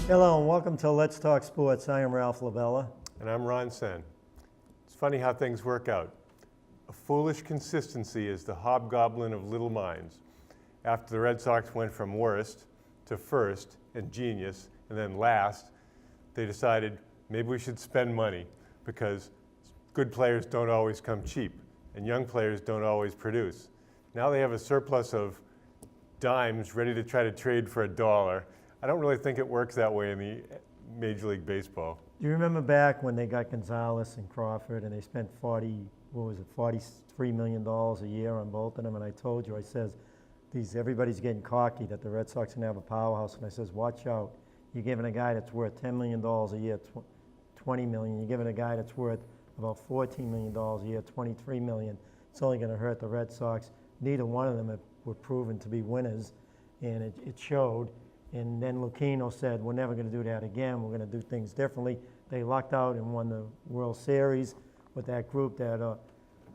Hello and welcome to Let's Talk Sports. I am Ralph Lavella. And I'm Ron Sen. It's funny how things work out. A foolish consistency is the hobgoblin of little minds. After the Red Sox went from worst to first and genius and then last, they decided maybe we should spend money because good players don't always come cheap and young players don't always produce. Now they have a surplus of dimes ready to try to trade for $1. I don't really think it works that way in the Major League Baseball. Do you remember back when they got Gonzalez and Crawford and they spent $43 million a year on both of them? And I told you, I says, everybody's getting cocky that the Red Sox can have a powerhouse. And I says, watch out. You're giving a guy that's worth $10 million a year, $20 million. You're giving a guy that's worth about $14 million a year, $23 million. It's only going to hurt the Red Sox. Neither one of them were proven to be winners, and it showed. And then Lucchino said, we're never going to do that again. We're going to do things differently. They lucked out and won the World Series with that group that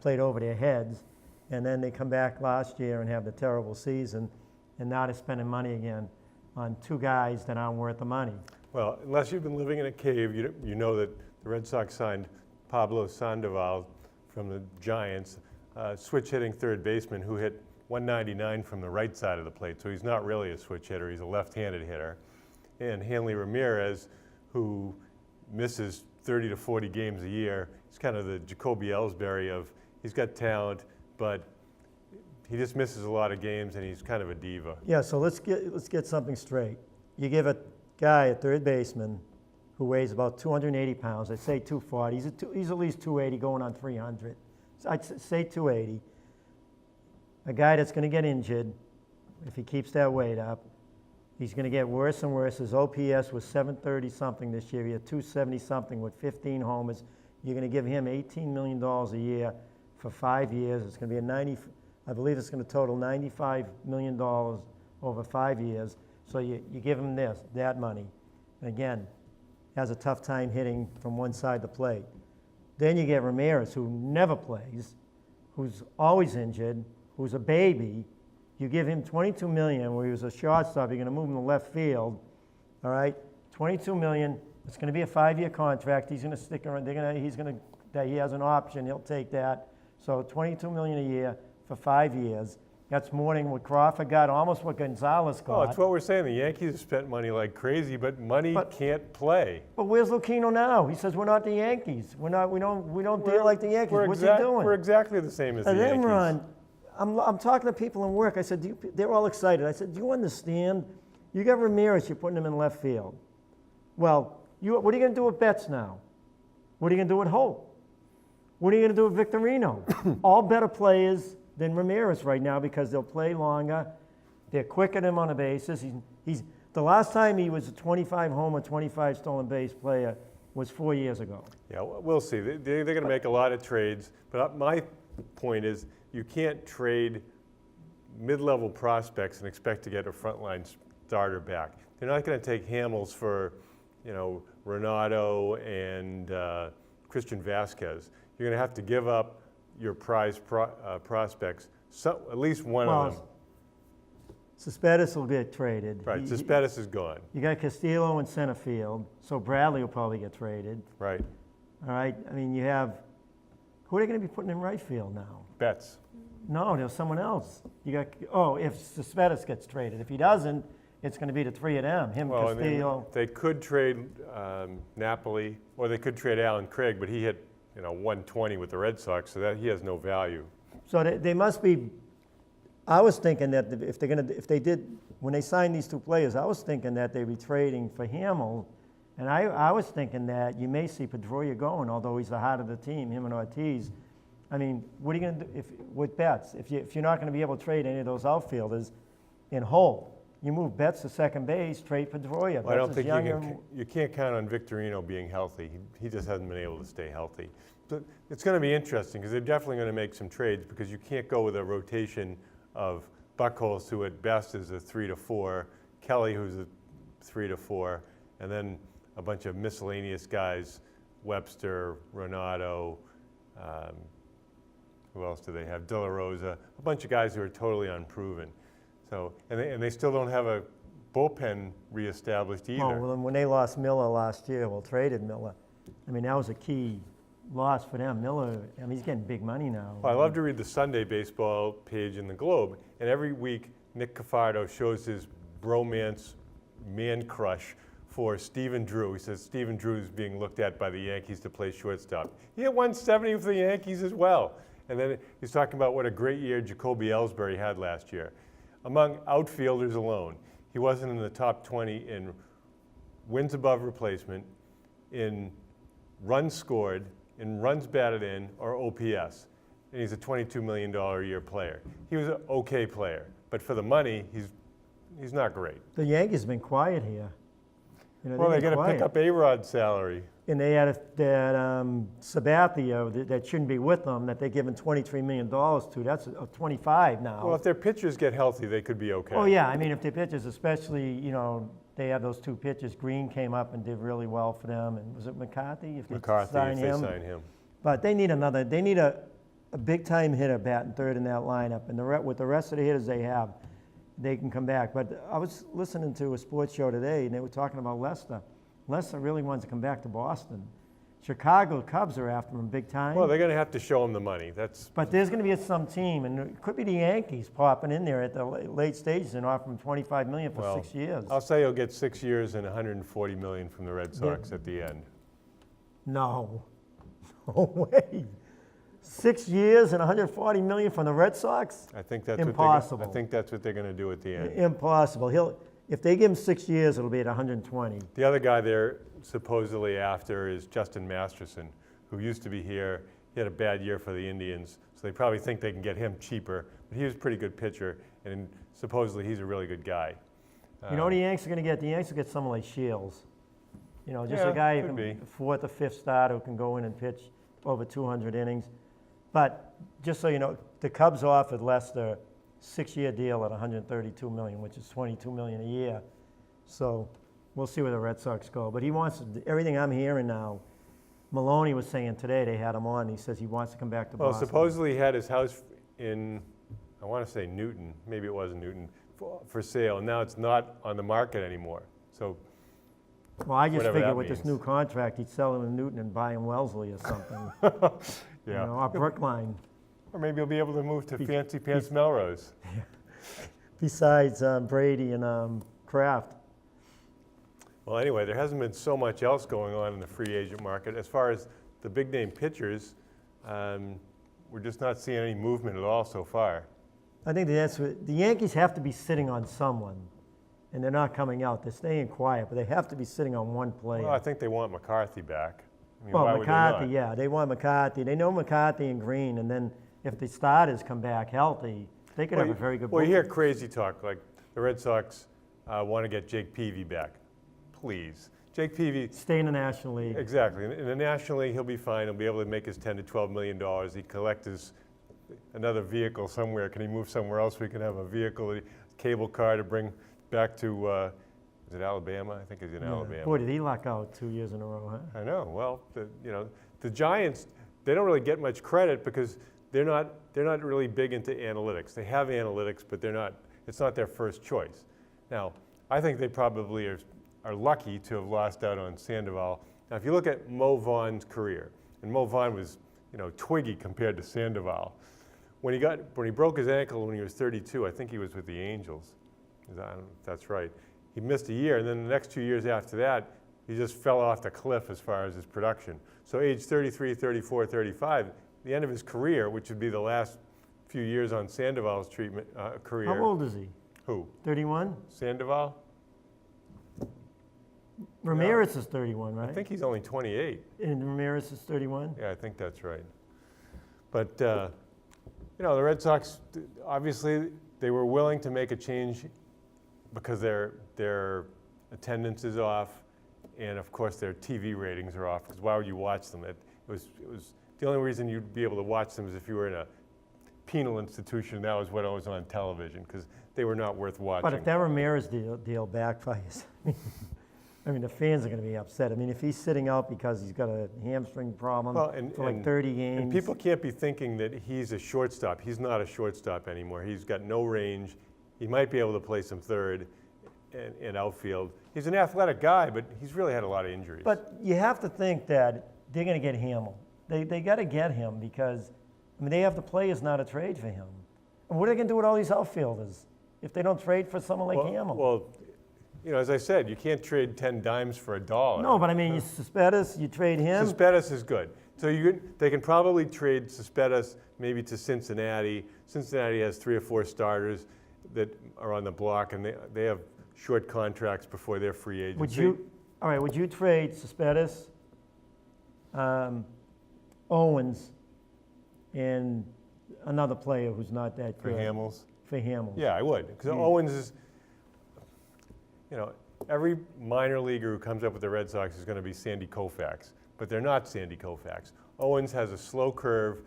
played over their heads. And then they come back last year and have the terrible season, and now they're spending money again on two guys that aren't worth the money. Well, unless you've been living in a cave, you know that the Red Sox signed Pablo Sandoval from the Giants, switch-hitting third baseman who hit 199 from the right side of the plate, so he's not really a switch hitter, he's a left-handed hitter. And Hanley Ramirez, who misses 30 to 40 games a year, he's kind of the Jacoby Ellsbury of, he's got talent, but he just misses a lot of games and he's kind of a diva. Yeah, so let's get something straight. You give a guy, a third baseman, who weighs about 280 pounds, I'd say 240, he's at least 280 going on 300. So I'd say 280. A guy that's going to get injured, if he keeps that weight up, he's going to get worse and worse. His OPS was 730-something this year. He had 270-something with 15 homers. You're going to give him $18 million a year for 5 years. It's going to be I believe it's going to total $95 million over 5 years. So you give him that money. And again, has a tough time hitting from one side of the plate. Then you get Ramirez, who never plays, who's always injured, who's a baby. You give him $22 million where he was a shortstop. You're going to move him to left field, all right? $22 million. It's going to be a 5-year contract. He's going to stick around. He has an option. He'll take that. So $22 million a year for 5 years. That's more than what Crawford got, almost what Gonzalez got. Oh, it's what we're saying. The Yankees have spent money like crazy, but money can't play. But where's Lucchino now? He says we're not the Yankees. We don't deal like the Yankees. What's he doing? We're exactly the same as the Yankees. And then, Ron, I'm talking to people in work. I said, they're all excited. I said, do you understand? You got Ramirez, you're putting him in left field. Well, what are you going to do with Betts now? What are you going to do with Hope? What are you going to do with Victorino? All better players than Ramirez right now because they'll play longer. They're quicker than him on the bases. The last time he was a 25 homer, 25 stolen base player was 4 years ago. Yeah, we'll see. They're going to make a lot of trades, but my point is you can't trade mid-level prospects and expect to get a frontline starter back. They're not going to take Hamels for, Renato and Christian Vasquez. You're going to have to give up your prize prospects, at least one of them. Cespedes will get traded. Right, Cespedes is gone. You got Castillo in center field, so Bradley will probably get traded. Right. All right, I mean, who are they going to be putting in right field now? Betts. No, there's someone else. If Cespedes gets traded. If he doesn't, it's going to be the three of them, Castillo. They could trade Napoli, or they could trade Alan Craig, but he hit 120 with the Red Sox, so that he has no value. So they must be. I was thinking that when they signed these two players, I was thinking that they'd be trading for Hamel, and I was thinking that you may see Pedroia going, although he's the heart of the team, him and Ortiz. I mean, what are you going to do with Betts? If you're not going to be able to trade any of those outfielders in Hope, you move Betts to second base, trade Pedroia. Well, I don't think you can't count on Victorino being healthy. He just hasn't been able to stay healthy. So it's going to be interesting because they're definitely going to make some trades because you can't go with a rotation of Buchholz, who at best is a 3 to 4, Kelly, who's a 3 to 4, and then a bunch of miscellaneous guys, Webster, Renato, who else do they have? De La Rosa, a bunch of guys who are totally unproven. So, and they still don't have a bullpen reestablished either. Well, when they lost Miller last year, traded Miller, I mean, that was a key loss for them. Miller, I mean, he's getting big money now. Well, I love to read the Sunday baseball page in the Globe, and every week Nick Cafardo shows his bromance man crush for Stephen Drew. He says Stephen Drew is being looked at by the Yankees to play shortstop. He hit 170 for the Yankees as well. And then he's talking about what a great year Jacoby Ellsbury had last year. Among outfielders alone, he wasn't in the top 20 in wins above replacement, in runs scored, in runs batted in, or OPS. And he's a $22 million a year player. He was an okay player, but for the money, he's not great. The Yankees have been quiet here. You know, Well, they've they're been going to pick quiet. up A-Rod's salary. And they had that Sabathia that shouldn't be with them, that they're giving $23 million to. That's a 25 now. Well, if their pitchers get healthy, they could be okay. Oh, yeah. I mean, if their pitchers, especially, you know, they have those two pitchers. Green came up and did really well for them. And was it McCarthy? If they sign him. But they need a big-time hitter batting third in that lineup. And with the rest of the hitters they have, they can come back. But I was listening to a sports show today, and they were talking about Lester. Lester really wants to come back to Boston. Chicago Cubs are after him big time. Well, they're going to have to show him the money. But there's going to be some team, and it could be the Yankees popping in there at the late stages and offering $25 million for 6 years. I'll say he'll get 6 years and $140 million from the Red Sox at the end. No way. 6 years and $140 million from the Red Sox? I think that's impossible. I think that's what they're going to do at the end. Impossible. If they give him 6 years, it'll be at 120. The other guy they're supposedly after is Justin Masterson, who used to be here. He had a bad year for the Indians, so they probably think they can get him cheaper. But he was a pretty good pitcher, and supposedly he's a really good guy. You know what the Yanks are going to get? The Yanks will get someone like Shields. You know, just Yeah, a guy who could can, be. fourth or fifth starter who can go in and pitch over 200 innings. But just so you know, the Cubs offered Lester 6-year deal at $132 million, which is $22 million a year. So we'll see where the Red Sox go. But he wants everything I'm hearing now. Maloney was saying today they had him on. He says he wants to come back to Well, Boston. supposedly he had his house in, I want to say Newton, maybe it wasn't Newton, for sale. And now it's not on the market anymore. So Well, I just whatever figured that with this means. new contract, he'd sell him in Newton and buy him Wellesley or something. yeah. You know, or Brookline. Or maybe he'll be able to move to Fancy Pants Melrose. Besides Brady and Kraft. Well, anyway, there hasn't been so much else going on in the free agent market. As far as the big name pitchers, we're just not seeing any movement at all so far. I think that's what the Yankees have to be sitting on someone, and they're not coming out. They're staying quiet, but they have to be sitting on one player. Well, I think they want McCarthy back. I mean, Well, why would they McCarthy, not? yeah, they want McCarthy. They know McCarthy and Green, and then if the starters come back healthy, they could have a very good. Well, you hear bullpen. crazy talk, like the Red Sox want to get Jake Peavy back. Please. Jake Peavy, Stay in the National League. exactly. In the National League, he'll be fine. He'll be able to make his $10 to $12 million. He collect another vehicle somewhere. Can he move somewhere else? We can have a vehicle, a cable car to bring back to, is it Alabama? I think he's in Alabama. Boy, did he luck out 2 years in a row, huh? I know. Well, the Giants, they don't really get much credit because they're not really big into analytics. They have analytics, but it's not their first choice. Now, I think they probably are lucky to have lost out on Sandoval. Now, if you look at Mo Vaughn's career, and Mo Vaughn was, twiggy compared to Sandoval. When he broke his ankle when he was 32, I think he was with the Angels. I don't know if that's right. He missed a year, and then the next 2 years after that, he just fell off the cliff as far as his production. So age 33, 34, 35, the end of his career, which would be the last few years on Sandoval's career. How old is he? Who? 31? Sandoval? Ramirez is 31, right? I think he's only 28. And Ramirez is 31? Yeah, I think that's right. But, the Red Sox, obviously, they were willing to make a change because their attendance is off, and of course their TV ratings are off, because why would you watch them? It was the only reason you'd be able to watch them is if you were in a penal institution. That was what was on television, because they were not worth watching. But if that Ramirez deal backfires, I mean, the fans are going to be upset. I mean, if he's sitting out because he's got a hamstring problem for like 30 games. And people can't be thinking that he's a shortstop. He's not a shortstop anymore. He's got no range. He might be able to play some third. and outfield. He's an athletic guy, but he's really had a lot of injuries. But you have to think that they're going to get Hamill. They got to get him because, I mean, they have the players now to trade for him. And what are they going to do with all these outfielders if they don't trade for someone like Hamill? Well, you know, as I said, you can't trade 10 dimes for $1. No, but I mean, you Cespedes, you trade him. Cespedes is good. So they can probably trade Cespedes maybe to Cincinnati. Cincinnati has 3 or 4 starters that are on the block, and they have short contracts before they're free agents. Would you trade Cespedes, Owens, and another player who's not that For good? Hamels? For Hamels. Yeah, I would. Because Owens is, you know, every minor leaguer who comes up with the Red Sox is going to be Sandy Koufax, but they're not Sandy Koufax. Owens has a slow curve,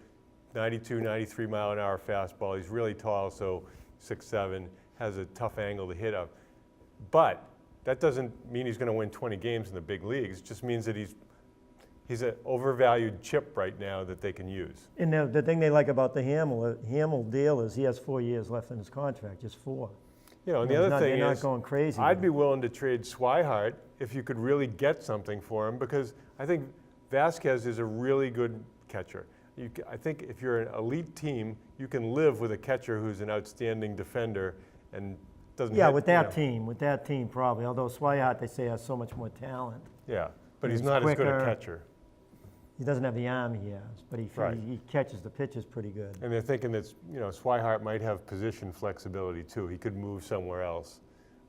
92, 93 mile an hour fastball. He's really tall, so 6'7", has a tough angle to hit up. But that doesn't mean he's going to win 20 games in the big leagues. It just means that he's an overvalued chip right now that they can use. And the thing they like about the Hamill deal is he has 4 years left in his contract, just 4. You know, and the other thing they're is, not going crazy. I'd be willing to trade Swihart if you could really get something for him, because I think Vasquez is a really good catcher. I think if you're an elite team, you can live with a catcher who's an outstanding defender and doesn't. Yeah, hit, with that team probably. Although Swihart, they say, has so much more talent. Yeah, but he's He's not as good quicker. a catcher. He doesn't have the arm he has, but he catches the pitches pretty good. And they're thinking that, you know, Swihart might have position flexibility too. He could move somewhere else.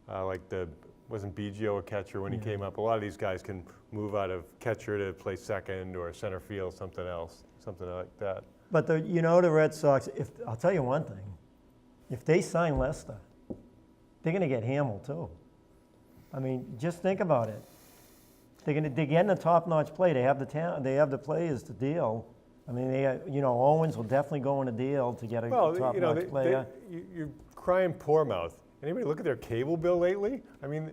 Wasn't Biggio a catcher when he came up? A lot of these guys can move out of catcher to play second or center field, something else, something like that. But the Red Sox, I'll tell you one thing, if they sign Lester, they're going to get Hamill too. I mean, just think about it. They're getting a top-notch play. They have the talent. They have the players to deal. I mean, Owens will definitely go in a deal to get a top-notch player. You're crying poor mouth. Anybody look at their cable bill lately? I mean,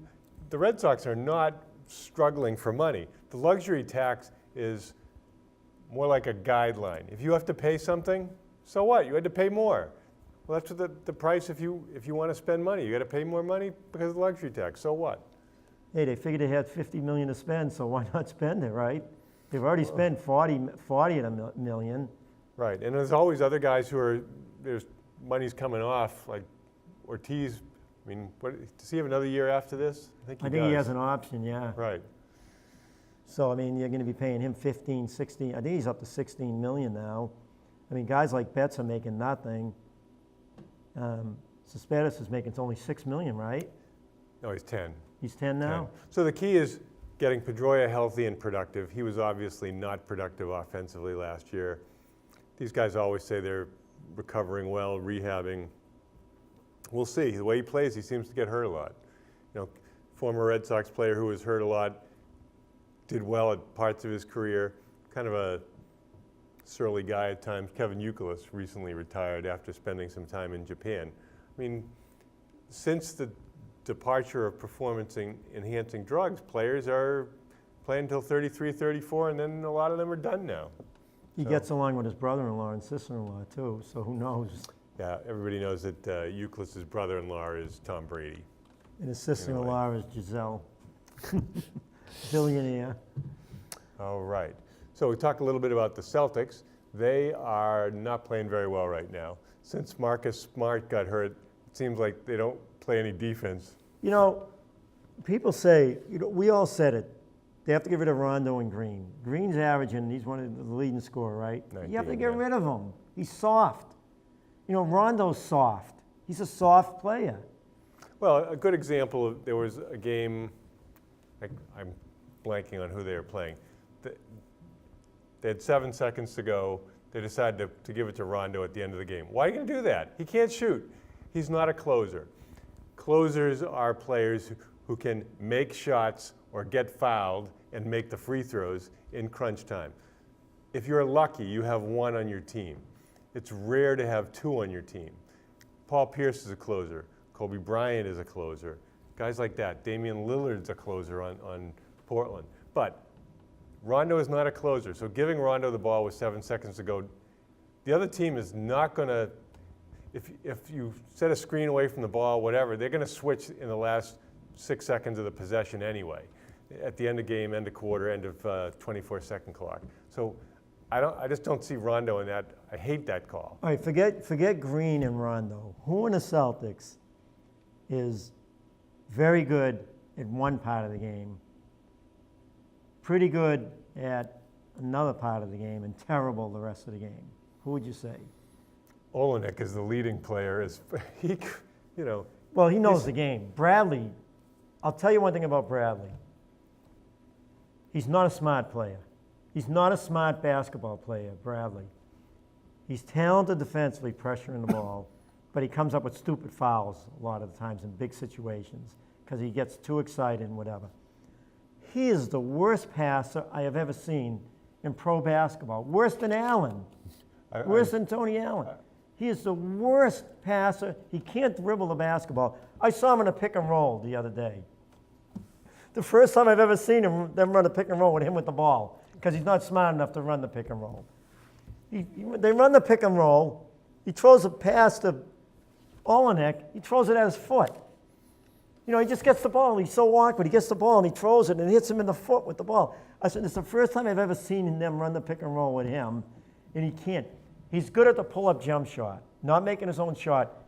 the Red Sox are not struggling for money. The luxury tax is more like a guideline. If you have to pay something, so what? You had to pay more. Well, that's what the price if you want to spend money. You got to pay more money because of the luxury tax. So what? Hey, they figured they had $50 million to spend, so why not spend it, right? They've already spent 40 million. Right, and there's always other guys there's money's coming off, like Ortiz. I mean, does he have another year after this? I think he has an option, yeah. Right. So, I mean, you're going to be paying him 15, 16. I think he's up to 16 million now. I mean, guys like Betts are making nothing. Cespedes is making only 6 million, right? No, he's 10. He's 10 now? 10. So the key is getting Pedroia healthy and productive. He was obviously not productive offensively last year. These guys always say they're recovering well, rehabbing. We'll see. The way he plays, he seems to get hurt a lot. You know, former Red Sox player who was hurt a lot, did well at parts of his career, kind of a surly guy at times. Kevin Youkilis recently retired after spending some time in Japan. I mean, since the departure of performance-enhancing drugs, players are playing until 33, 34, and then a lot of them are done now. He gets along with his brother-in-law and sister-in-law, too, so who knows? Yeah, everybody knows that Youkilis' brother-in-law is Tom Brady. And his sister-in-law is Giselle. Billionaire. All right. So we talked a little bit about the Celtics. They are not playing very well right now. Since Marcus Smart got hurt, it seems like they don't play any defense. You know, people say, we all said it, they have to get rid of Rondo and Green. Green's averaging, he's one of the leading scorer, right? 19, you have to get rid of him. He's soft. You know, Rondo's soft. He's a soft player. Well, a good example, there was a game, I'm blanking on who they were playing. They had 7 seconds to go. They decided to give it to Rondo at the end of the game. Why are you going to do that? He can't shoot. He's not a closer. Closers are players who can make shots or get fouled and make the free throws in crunch time. If you're lucky, you have one on your team. It's rare to have two on your team. Paul Pierce is a closer. Kobe Bryant is a closer. Guys like that. Damian Lillard's a closer on Portland. But Rondo is not a closer. So giving Rondo the ball with 7 seconds to go, the other team is not going to, if you set a screen away from the ball, whatever, they're going to switch in the last 6 seconds of the possession anyway. At the end of game, end of quarter, end of 24-second clock. So I just don't see Rondo in that. I hate that call. All right, forget Green and Rondo. Who in the Celtics is very good at one part of the game, pretty good at another part of the game, and terrible the rest of the game? Who would you say? Olenek is the leading player. He, you know. Well, he knows the game. Bradley, I'll tell you one thing about Bradley. He's not a smart player. He's not a smart basketball player, Bradley. He's talented defensively, pressuring the ball, but he comes up with stupid fouls a lot of the times in big situations because he gets too excited and whatever. He is the worst passer I have ever seen in pro basketball. Worse than Allen. Worse than Tony Allen. He is the worst passer. He can't dribble the basketball. I saw him in a pick and roll the other day. The first time I've ever seen them run a pick and roll with him with the ball, because he's not smart enough to run the pick and roll. They run the pick and roll. He throws a pass to Olenek. He throws it at his foot. You know, he just gets the ball. He's so awkward. He gets the ball and he throws it and hits him in the foot with the ball. I said, it's the first time I've ever seen them run the pick and roll with him, and he can't. He's good at the pull-up jump shot, not making his own shot,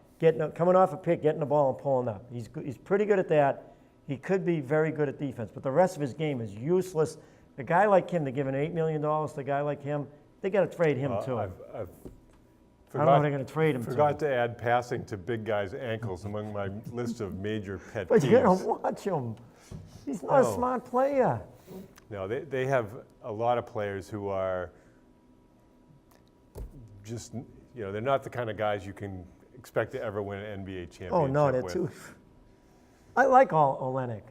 coming off a pick, getting the ball and pulling up. He's pretty good at that. He could be very good at defense, but the rest of his game is useless. A guy like him, they're giving $8 million to a guy like him, they got to trade him too. I don't know if they're going to trade him forgot to add passing to big guys' ankles among my list of major pet But peeves. you don't watch him. He's not a smart player. No, they have a lot of players who are just, you know, they're not the kind of guys you can expect to ever win an NBA championship Oh, no, they're with. too. I like Olenek.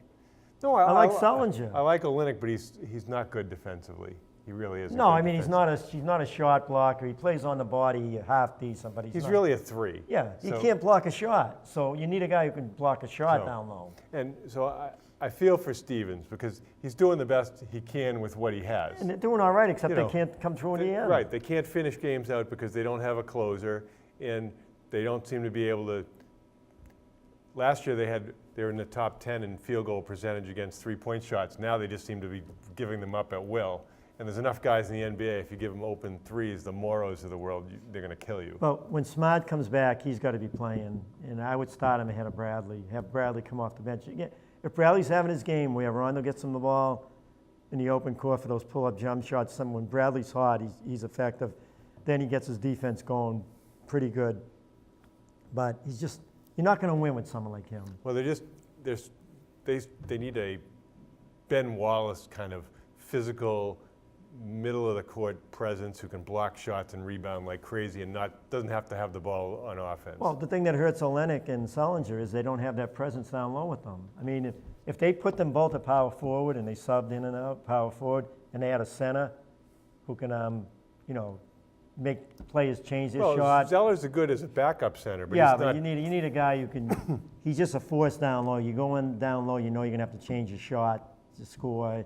No, I like Sullinger. I like Olenek, but he's not good defensively. He really isn't. No, I mean, he's not a shot blocker. He plays on the body half decent, but he's not. really a three. Yeah, he can't block a shot. So you need a guy who can block a shot down low. And so I feel for Stevens because he's doing the best he can with what he has. And they're doing all right, except they can't come through in the end. Right, they can't finish games out because they don't have a closer, and they don't seem to be able to. Last year they were in the top 10 in field goal percentage against three-point shots. Now they just seem to be giving them up at will. And there's enough guys in the NBA, if you give them open threes, the Morrows of the world, they're going to kill you. But when Smart comes back, he's got to be playing. And I would start him ahead of Bradley, have Bradley come off the bench. Again, if Bradley's having his game where Rondo gets him the ball in the open court for those pull-up jump shots, when Bradley's hot, he's effective. Then he gets his defense going pretty good. But you're not going to win with someone like him. Well, they need a Ben Wallace kind of physical, middle of the court presence who can block shots and rebound like crazy and doesn't have to have the ball on offense. Well, the thing that hurts Olenek and Sullinger is they don't have that presence down low with them. I mean, if they put them both at power forward and they subbed in and out power forward, and they had a center who can, make players change their shot. Zeller's good as a backup center, but yeah, he's but not. you need a guy who can. He's just a force down low. You go in down low, you know you're gonna have to change your shot to score.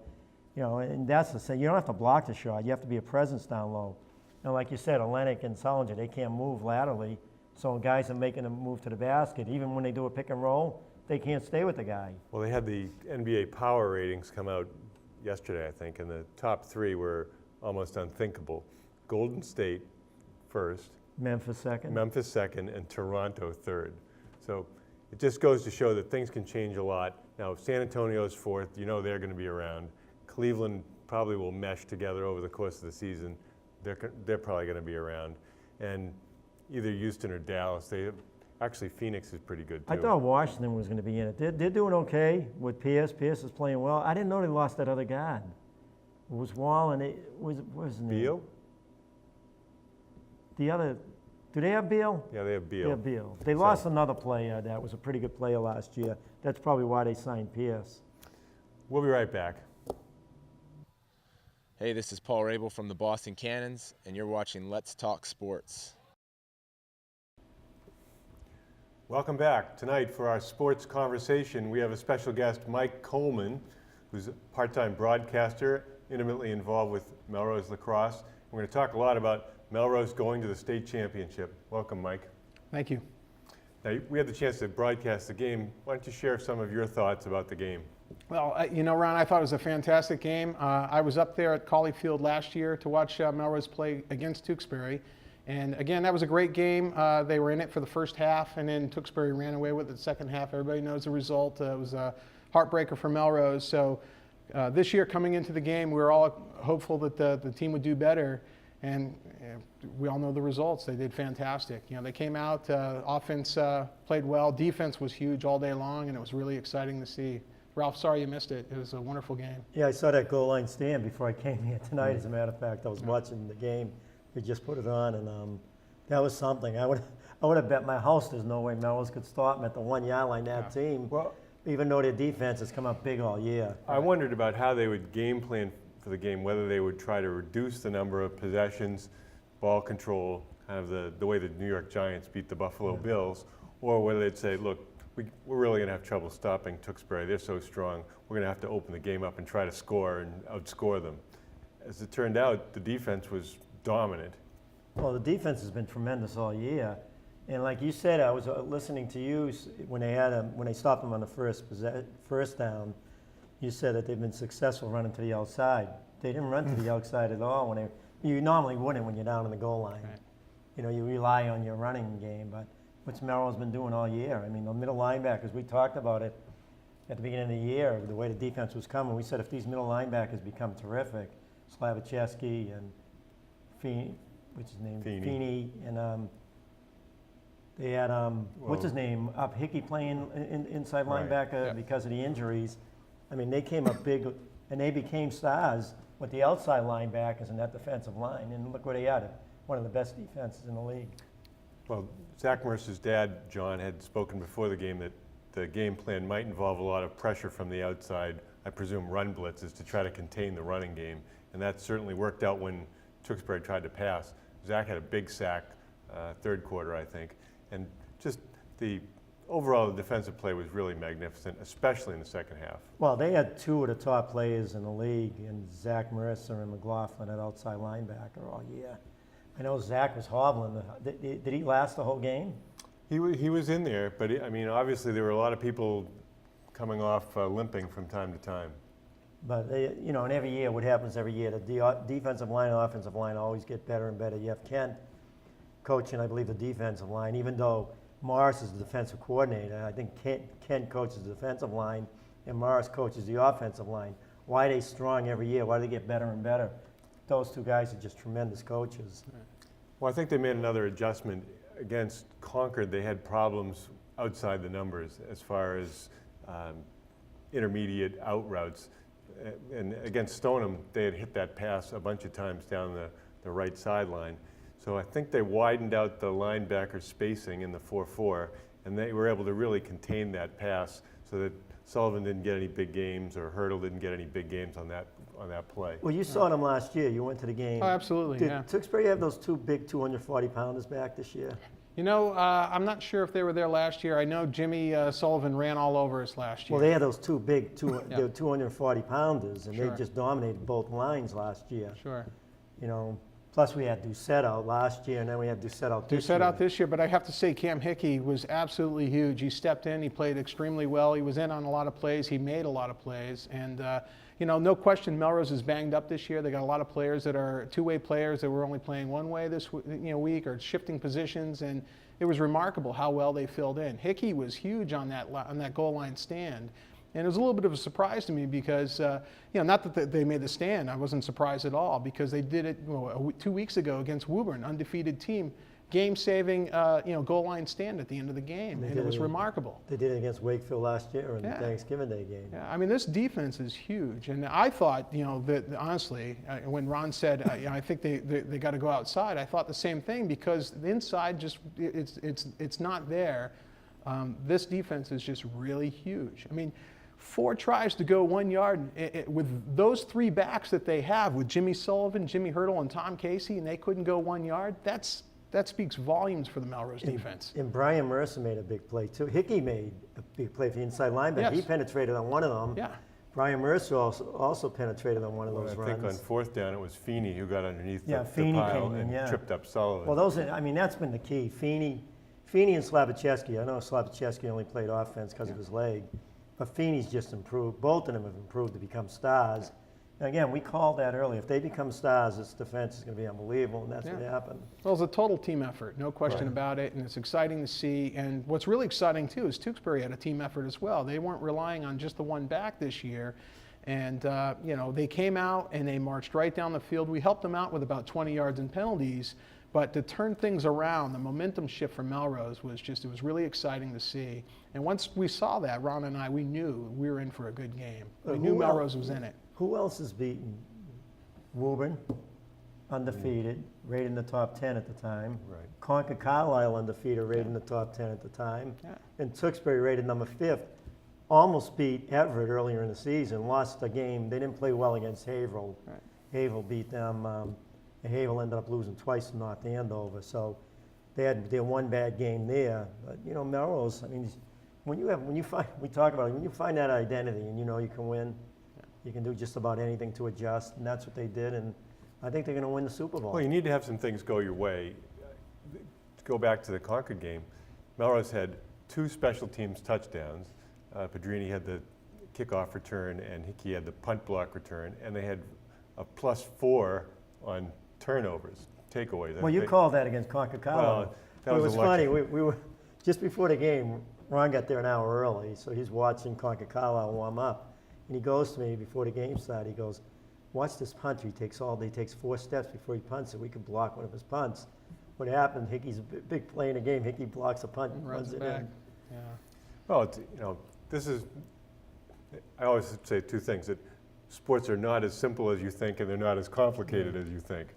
And that's the thing. You don't have to block the shot. You have to be a presence down low. Like you said, Olenek and Sullinger, they can't move laterally. So when guys are making them move to the basket, even when they do a pick and roll, they can't stay with the guy. Well, they had the NBA power ratings come out yesterday, I think, and the top three were almost unthinkable. Golden State first, Memphis second, and Toronto third. So it just goes to show that things can change a lot. Now, if San Antonio's fourth, they're going to be around. Cleveland probably will mesh together over the course of the season. They're probably going to be around. And either Houston or Dallas. Actually, Phoenix is pretty good, too. I thought Washington was going to be in it. They're doing okay with Pierce. Pierce is playing well. I didn't know they lost that other guard. It was Wall and what was his name? Beal? Do they have Beal? Yeah, they have Beal. They have Beal. They lost another player that was a pretty good player last year. That's probably why they signed Pierce. We'll be right back. Hey, this is Paul Rabel from the Boston Cannons, and you're watching Let's Talk Sports. Welcome back. Tonight for our sports conversation, we have a special guest, Mike Coleman, who's a part-time broadcaster, intimately involved with Melrose lacrosse. We're going to talk a lot about Melrose going to the state championship. Welcome, Mike. Thank you. Now, we had the chance to broadcast the game. Why don't you share some of your thoughts about the game? Well, Ron, I thought it was a fantastic game. I was up there at Cauley Field last year to watch Melrose play against Tewksbury. And again, that was a great game. They were in it for the first half, and then Tewksbury ran away with it the second half. Everybody knows the result. It was a heartbreaker for Melrose. So this year, coming into the game, we were all hopeful that the team would do better. And we all know the results. They did fantastic. They came out, offense played well. Defense was huge all day long, and it was really exciting to see. Ralph, sorry you missed it. It was a wonderful game. Yeah, I saw that goal line stand before I came here tonight, as a matter of fact. I was watching the game. They just put it on, and that was something. I would have bet my house there's no way Melrose could stop them at the 1 yard line, that team, Well, even though their defense has come up big all year. I wondered about how they would game plan for the game, whether they would try to reduce the number of possessions, ball control, kind of the way the New York Giants beat the Buffalo Bills, or whether they'd say, look, we're really going to have trouble stopping Tewksbury. They're so strong. We're going to have to open the game up and try to score and outscore them. As it turned out, the defense was dominant. Well, the defense has been tremendous all year. And like you said, I was listening to you when they stopped them on the first down. You said that they've been successful running to the outside. They didn't run to the outside at all. You normally wouldn't when you're down on the goal line. Right. You rely on your running game, but what's Melrose been doing all year? I mean, the middle linebackers, we talked about it at the beginning of the year, the way the defense was coming. We said if these middle linebackers become terrific, Slavacheski and Feeney, and they had, what's his name, up Hickey playing inside linebacker because of the injuries. I mean, they came up big, and they became stars with the outside linebackers and that defensive line. And look where they had it, one of the best defenses in the league. Well, Zach Mercer's dad, John, had spoken before the game that the game plan might involve a lot of pressure from the outside, I presume run blitzes, to try to contain the running game. And that certainly worked out when Tewksbury tried to pass. Zach had a big sack, third quarter, I think. And just the overall defensive play was really magnificent, especially in the second half. Well, they had two of the top players in the league, and Zach Mercer and McLaughlin at outside linebacker all year. I know Zach was hobbling. Did he last the whole game? He was in there, but obviously there were a lot of people coming off limping from time to time. But, and every year, what happens every year, the defensive line and offensive line always get better and better. You have Kent coaching, I believe, the defensive line, even though Morris is the defensive coordinator. I think Kent coaches the defensive line, and Morris coaches the offensive line. Why are they strong every year? Why do they get better and better? Those two guys are just tremendous coaches. Well, I think they made another adjustment. Against Concord, they had problems outside the numbers as far as intermediate out routes. And against Stoneham, they had hit that pass a bunch of times down the right sideline. So I think they widened out the linebacker spacing in the 4-4, and they were able to really contain that pass so that Sullivan didn't get any big games or Hurdle didn't get any big games on that play. Well, you saw them last year. You went to the game. Oh, absolutely, Did Tewksbury have those two big 240-pounders back this year? I'm not sure if they were there last year. I know Jimmy Sullivan ran all over us last year. Well, they had those two big 240-pounders, and Sure. they just dominated both lines last year. Sure. Plus we had Doucette out last year, and then we had Doucette out this year. Doucette out this year, but I have to say Cam Hickey was absolutely huge. He stepped in, he played extremely well. He was in on a lot of plays. He made a lot of plays. And, no question Melrose is banged up this year. They got a lot of players that are two-way players that were only playing one way this week or shifting positions. And it was remarkable how well they filled in. Hickey was huge on that goal line stand. And it was a little bit of a surprise to me because, not that they made the stand. I wasn't surprised at all because they did it 2 weeks ago against Woburn, undefeated team, game-saving, goal line stand at the end of the game, and it was remarkable. They did it against Wakefield last year in the Thanksgiving Day game. Yeah, I mean, this defense is huge, and I thought, that honestly, when Ron said, I think they got to go outside, I thought the same thing because the inside it's not there. This defense is just really huge. I mean, 4 tries to go 1 yard with those 3 backs that they have with Jimmy Sullivan, Jimmy Hurdle, and Tom Casey, and they couldn't go 1 yard. That speaks volumes for the Melrose defense. And Brian Mercer made a big play too. Hickey made a big play for the inside linebacker. Yes. He penetrated on one of them. Yeah. Brian Mercer also penetrated on one of those I runs. think on 4th down it was Feeney who got underneath the Feeney pile came in, and tripped up Sullivan. Well, that's been the key. Feeney Feeney and Slavacheski, I know Slavacheski only played offense because of his leg, but Feeney's just improved. Both of them have improved to become stars. And again, we called that earlier. If they become stars, this defense is going to be unbelievable, and that's what happened. Well, it's a total team effort, no question about it, and it's exciting to see. And what's really exciting, too, is Tewksbury had a team effort as well. They weren't relying on just the one back this year. And, you know, they came out and they marched right down the field. We helped them out with about 20 yards in penalties. But to turn things around, the momentum shift for Melrose was just, it was really exciting to see. And once we saw that, Ron and I, we knew we were in for a good game. We knew Melrose was in it. Who else is beaten? Woburn, undefeated, rated in the top 10 at the time. Right. Concord Carlisle, undefeated, rated in the top 10 at the time. Yeah. And Tewksbury, rated number 5th, almost beat Everett earlier in the season, lost the game. They didn't play well against Haverhill. Right. Haverhill beat them. And Haverhill ended up losing twice to North Andover. So they had their one bad game there. But, you know, Melrose, I mean, when you find, we talk about it, when you find that identity and you know you can win, you can do just about anything to adjust, and that's what they did, and I think they're going to win the Super Bowl. Well, you need to have some things go your way. To go back to the Concord game, Melrose had 2 special teams touchdowns. Pedrini had the kickoff return, and Hickey had the punt block return, and they had a +4 on turnovers, takeaways. Well, you called that against Concord Carlisle. Well, that It was was a lucky- funny. We were just before the game. Ron got there an hour early, so he's watching Concord Carlisle warm up. And he goes to me before the game started. He goes, "Watch this punter. He takes 4 steps before he punts it. We could block one of his punts." What happened? Hickey's a big play in the game. Hickey blocks a punt and runs it back. in. Yeah. Well, you know, this is, I always say 2 things, that sports are not as simple as you think and they're not as complicated as you think.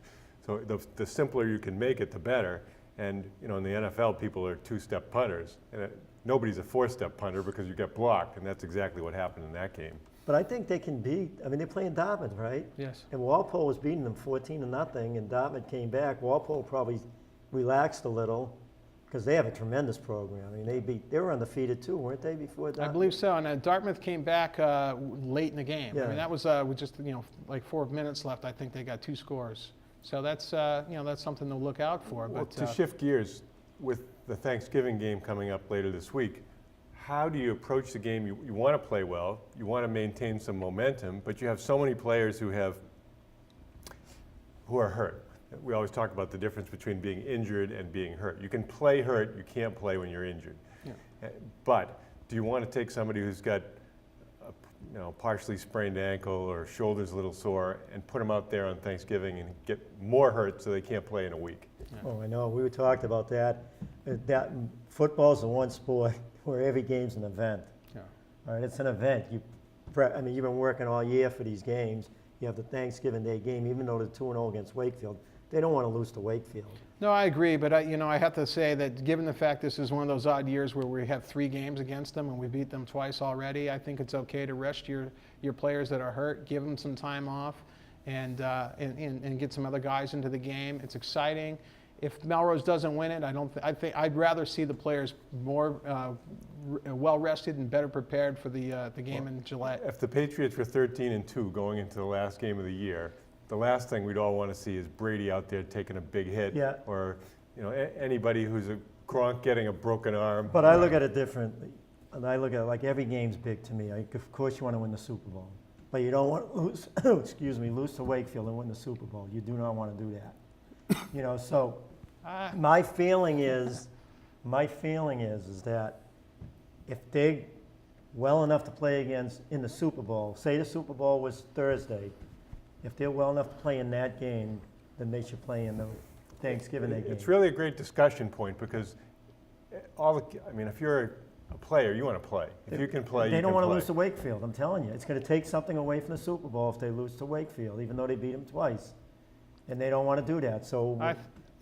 So the simpler you can make it, the better. And, you know, in the NFL, people are 2-step punters. And nobody's a 4-step punter because you get blocked, and that's exactly what happened in that game. But I think they can beat. I mean, they're playing Dartmouth, right? Yes. And Walpole was beating them 14-0, and Dartmouth came back. Walpole probably relaxed a little because they have a tremendous program. I mean, they were undefeated too, weren't they, before Dartmouth? I believe so. And Dartmouth came back late in the game. Yeah. I mean, that was with just, you know, like 4 minutes left. I think they got 2 scores. So that's, you know, that's something to look out for. Well, But to shift gears, with the Thanksgiving game coming up later this week, how do you approach the game? You want to play well, you want to maintain some momentum, but you have so many players who are hurt. We always talk about the difference between being injured and being hurt. You can play hurt, you can't play when you're injured. Yeah. But do you want to take somebody who's got a partially sprained ankle or shoulder's a little sore and put them out there on Thanksgiving and get more hurt so they can't play in a week? Oh, I know. We talked about that. That football's the one sport where every game's an event. Yeah. All right, it's an event. I mean, you've been working all year for these games. You have the Thanksgiving Day game, even though they're 2-0 against Wakefield. They don't want to lose to Wakefield. No, I agree, but I have to say that given the fact this is one of those odd years where we have 3 games against them and we beat them twice already, I think it's okay to rest your players that are hurt, give them some time off, and get some other guys into the game. It's exciting. If Melrose doesn't win it, I think I'd rather see the players more well rested and better prepared for the game in Gillette. If the Patriots were 13-2 going into the last game of the year, the last thing we'd all want to see is Brady out there taking a big hit, Yeah. or anybody who's a Gronk getting a broken arm. But I look at it differently. And I look at it like every game's big to me. Of course you want to win the Super Bowl. But you don't want to lose, lose to Wakefield and win the Super Bowl. You do not want to do that. So my feeling is that if they're well enough to play against in the Super Bowl, say the Super Bowl was Thursday, if they're well enough to play in that game, then they should play in the Thanksgiving Day game. It's really a great discussion point because if you're a player, you want to play. If you can play, They you don't can want to play. lose to Wakefield, I'm telling you. It's going to take something away from the Super Bowl if they lose to Wakefield, even though they beat them twice. And they don't want to do that. So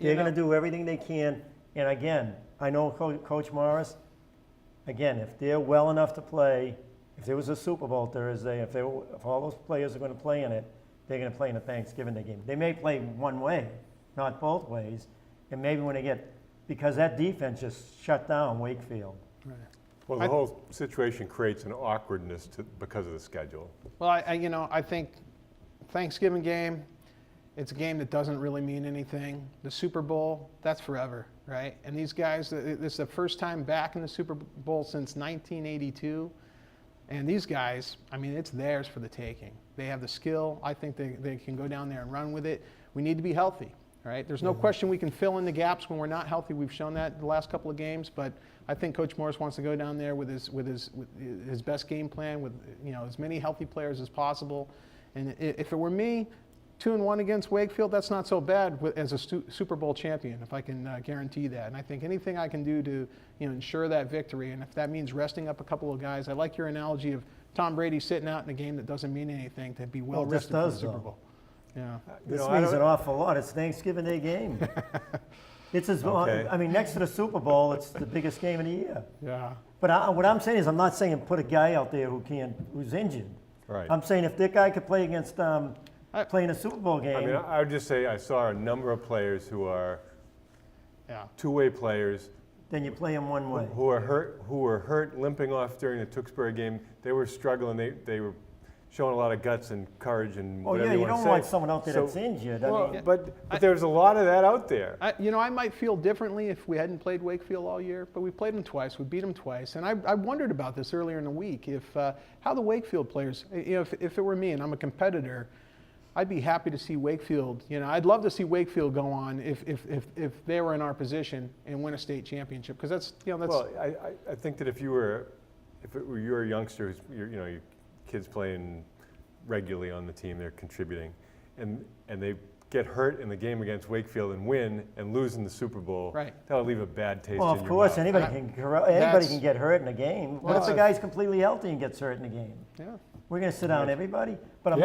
they're going to do everything they can. And again, I know Coach Morris, again, if they're well enough to play, if there was a Super Bowl Thursday, if all those players are going to play in it, they're going to play in the Thanksgiving Day game. They may play one way, not both ways. And maybe when they because that defense just shut down Wakefield. Right. Well, the whole situation creates an awkwardness because of the schedule. Well, I think Thanksgiving game, It's a game that doesn't really mean anything. The Super Bowl, that's forever, right? And these guys, this is the first time back in the Super Bowl since 1982. And these guys, I mean, it's theirs for the taking. They have the skill. I think they can go down there and run with it. We need to be healthy, right? There's no question we can fill in the gaps when we're not healthy. We've shown that the last couple of games. But I think Coach Morris wants to go down there with his best game plan, with as many healthy players as possible. And if it were me, 2-1 against Wakefield, that's not so bad as a Super Bowl champion, if I can guarantee that. And I think anything I can do to ensure that victory, and if that means resting up a couple of guys, I like your analogy of Tom Brady sitting out in a game that doesn't mean anything to be well rested for the Super Bowl. Yeah. This means an awful lot. It's Thanksgiving Day game. It's Okay. I mean, next to the Super Bowl, it's the biggest game of the year. Yeah. But what I'm saying is, I'm not saying put a guy out there who's injured. Right. I'm saying if that guy could play against playing a Super Bowl game. I mean, I would just say I saw a number of players who are two-way players. Then you play him one way. Who were hurt, limping off during the Tewksbury game. They were struggling. They were showing a lot of guts and courage and whatever you want to don't say. want someone out there that's injured. Well, I mean, but there's a lot of that out there. I might feel differently if we hadn't played Wakefield all year, but we played them twice. We beat them twice. And I wondered about this earlier in the week, how the Wakefield players, if it were me and I'm a competitor, I'd be happy to see Wakefield. I'd love to see Wakefield go on if they were in our position and win a state championship, because that's. Well, I think that if it were your youngster, who's your kids playing regularly on the team, they're contributing, and they get hurt in the game against Wakefield and win and lose in the Super Bowl, right? That'll leave a bad taste in your mouth. Well, of course, anybody can get hurt in a game. What if the guy's completely healthy and gets hurt in a game? Yeah. We're going to sit down everybody? But I'm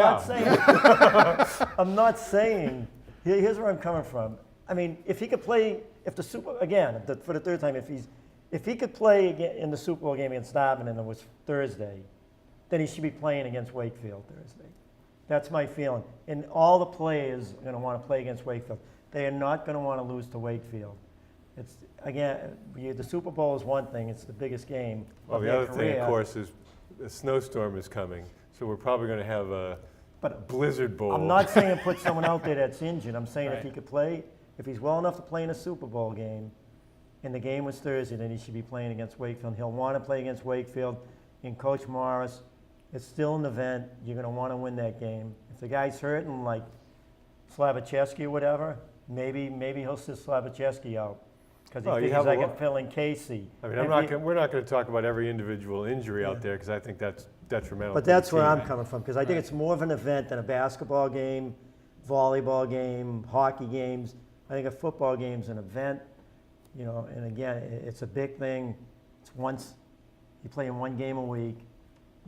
not saying, here's where I'm coming from. I mean, if he could play, for the third time, if he could play in the Super Bowl game against Auburn and it was Thursday, then he should be playing against Wakefield Thursday. That's my feeling. And all the players are going to want to play against Wakefield. They are not going to want to lose to Wakefield. It's, again, the Super Bowl is one thing. It's the biggest game Well, of the their other career. thing, of course, is a snowstorm is coming, so we're probably going to have a blizzard bowl. I'm not saying put someone out there that's injured. I'm saying Right. if he could play, if he's well enough to play in a Super Bowl game, and the game was Thursday, then he should be playing against Wakefield. He'll want to play against Wakefield. And Coach Morris, it's still an event. You're going to want to win that game. If the guy's hurting, like Slavacheski or whatever, maybe he'll sit Slavacheski out because he thinks I can fill in Casey. I mean, we're not going to talk about every individual injury out there because I think that's detrimental. But to the that's where team. I'm coming from, because I think it's more of an event than a basketball game, volleyball game, hockey games. I think a football game's an event, and again, it's a big thing. It's once, you play in one game a week,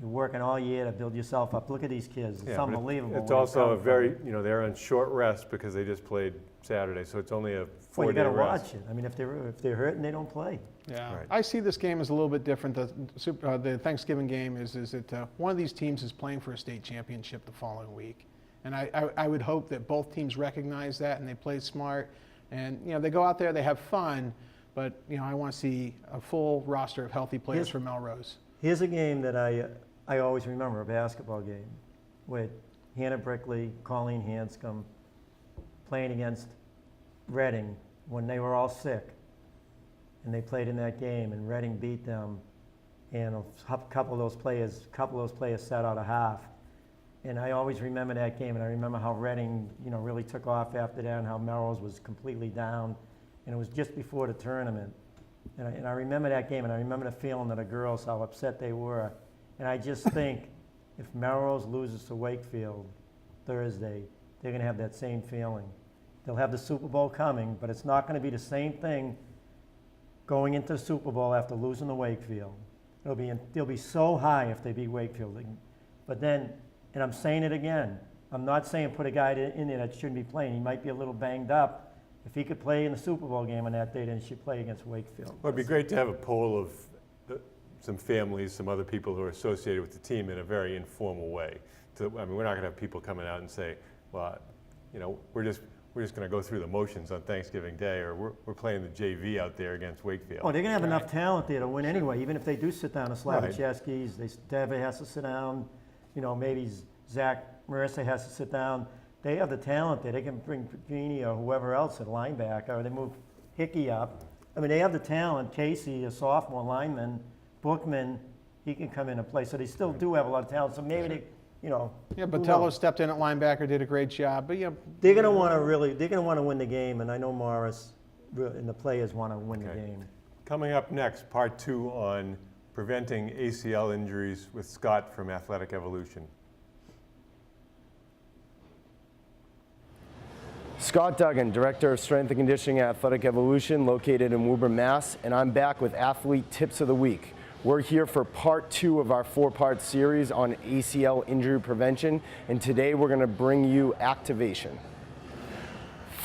you're working all year to build yourself up. Look at these kids, it's but unbelievable. It's where also they come from. they're on short rest because they just played Saturday, so it's only a 4-day Well, you got to rest. watch it. I mean, if they're hurting, they don't play. Yeah, Right. I see this game as a little bit different. The Thanksgiving game is that one of these teams is playing for a state championship the following week, and I would hope that both teams recognize that and they play smart, and they go out there, they have fun, but I want to see a full roster of healthy players for Melrose. Here's a game that I always remember, a basketball game with Hannah Brickley, Colleen Hanscom playing against Reading when they were all sick. And they played in that game, and Reading beat them. And a couple of those players sat out a half. And I always remember that game, and I remember how Reading, really took off after that, and how Melrose was completely down. And it was just before the tournament. And I remember that game, and I remember the feeling of the girls, how upset they were. And I just think if Melrose loses to Wakefield Thursday, they're going to have that same feeling. They'll have the Super Bowl coming, but it's not going to be the same thing going into the Super Bowl after losing to Wakefield. They'll be so high if they beat Wakefield. But then, and I'm saying it again, I'm not saying put a guy in there that shouldn't be playing. He might be a little banged up. If he could play in the Super Bowl game on that day, then he should play against Wakefield. Well, it'd be great to have a poll of some families, some other people who are associated with the team in a very informal way. We're not going to have people coming out and say, well, we're just going to go through the motions on Thanksgiving Day, or we're playing the JV out there against Wakefield. Oh, they're going to have enough talent there to win anyway, even if they do sit down to Slavacheski's. David has to sit down. Maybe Zach Marissa has to sit down. they have the talent there. They can bring Genie or whoever else at linebacker, or they move Hickey up. I mean, they have the talent. Casey, a sophomore lineman, Bookman, he can come in and play. So they still do have a lot of talent. So maybe they, you know. Yeah, who Botello knows? stepped in at linebacker, did a great job. But yeah, They're going to want to they're going to want to win the game, and I know Morris and the players want to win the game. Coming up next, part 2 on preventing ACL injuries with Scott from Athletic Evolution. Scott Duggan, Director of Strength and Conditioning at Athletic Evolution, located in Woburn, Mass., and I'm back with Athlete Tips of the Week. We're here for part 2 of our 4-part series on ACL injury prevention, and today we're going to bring you activation.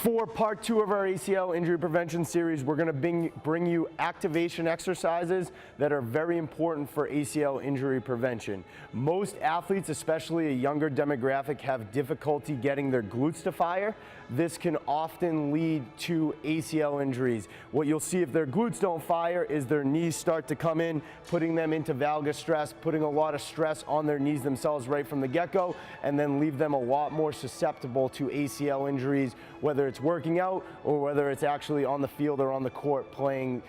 For part 2 of our ACL injury prevention series, we're going to bring you activation exercises that are very important for ACL injury prevention. Most athletes, especially a younger demographic, have difficulty getting their glutes to fire. This can often lead to ACL injuries. What you'll see if their glutes don't fire is their knees start to come in, putting them into valgus stress, putting a lot of stress on their knees themselves right from the get-go, and then leave them a lot more susceptible to ACL injuries, whether it's working out or whether it's actually on the field or on the court playing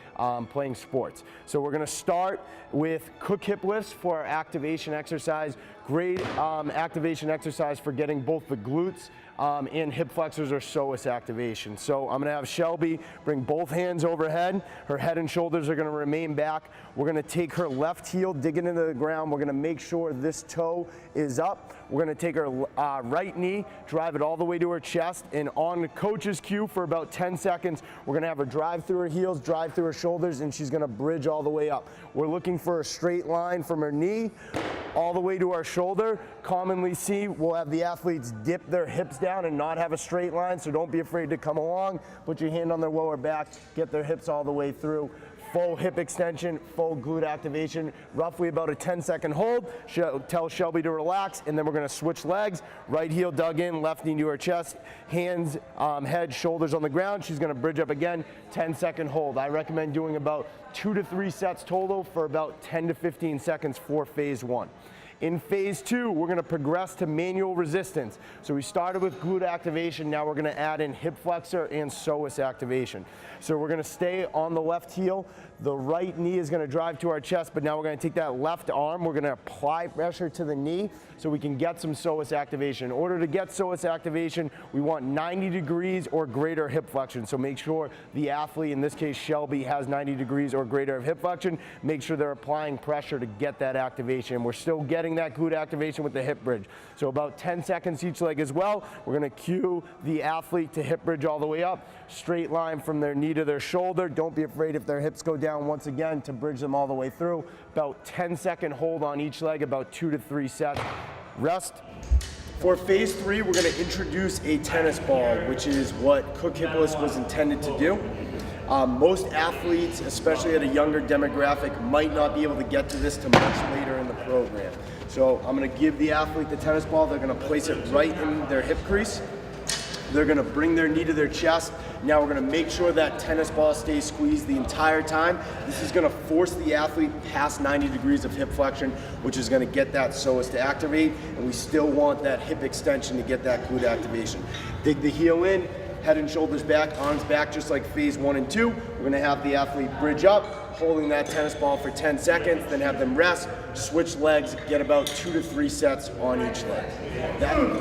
sports. So we're going to start with cook hip lifts for our activation exercise. Great activation exercise for getting both the glutes and hip flexors or psoas activation. So I'm going to have Shelby bring both hands overhead. Her head and shoulders are going to remain back. We're going to take her left heel, dig it into the ground. We're going to make sure this toe is up. We're going to take her right knee, drive it all the way to her chest, and on the coach's cue for about 10 seconds, we're going to have her drive through her heels, drive through her shoulders, and she's going to bridge all the way up. We're looking for a straight line from her knee all the way to our shoulder. Commonly see, we'll have the athletes dip their hips down and not have a straight line, so don't be afraid to come along. Put your hand on their lower back, get their hips all the way through. Full hip extension, full glute activation, roughly about a 10-second hold. Tell Shelby to relax, and then we're going to switch legs. Right heel dug in, left knee to her chest, hands, head, shoulders on the ground. She's going to bridge up again, 10-second hold. I recommend doing about 2 to 3 sets total for about 10 to 15 seconds for phase 1. In phase 2, we're going to progress to manual resistance. So we started with glute activation, now we're going to add in hip flexor and psoas activation. So we're going to stay on the left heel. The right knee is going to drive to our chest, but now we're going to take that left arm, we're going to apply pressure to the knee so we can get some psoas activation. In order to get psoas activation, we want 90 degrees or greater hip flexion. So make sure the athlete, in this case Shelby, has 90 degrees or greater of hip flexion. Make sure they're applying pressure to get that activation. We're still getting that glute activation with the hip bridge. So about 10 seconds each leg as well. We're going to cue the athlete to hip bridge all the way up, straight line from their knee to their shoulder. Don't be afraid if their hips go down once again to bridge them all the way through. About 10-second hold on each leg, about 2 to 3 sets. Rest. For phase 3, we're going to introduce a tennis ball, which is what Cook Hip Lifts was intended to do. Most athletes, especially at a younger demographic, might not be able to get to this till much later in the program. So I'm going to give the athlete the tennis ball. They're going to place it right in their hip crease. They're going to bring their knee to their chest. Now we're going to make sure that tennis ball stays squeezed the entire time. This is going to force the athlete past 90 degrees of hip flexion, which is going to get that psoas to activate, and we still want that hip extension to get that glute activation. Dig the heel in, head and shoulders back, arms back, just like phase 1 and 2. We're going to have the athlete bridge up, holding that tennis ball for 10 seconds, then have them rest, switch legs, get about 2 to 3 sets on each leg.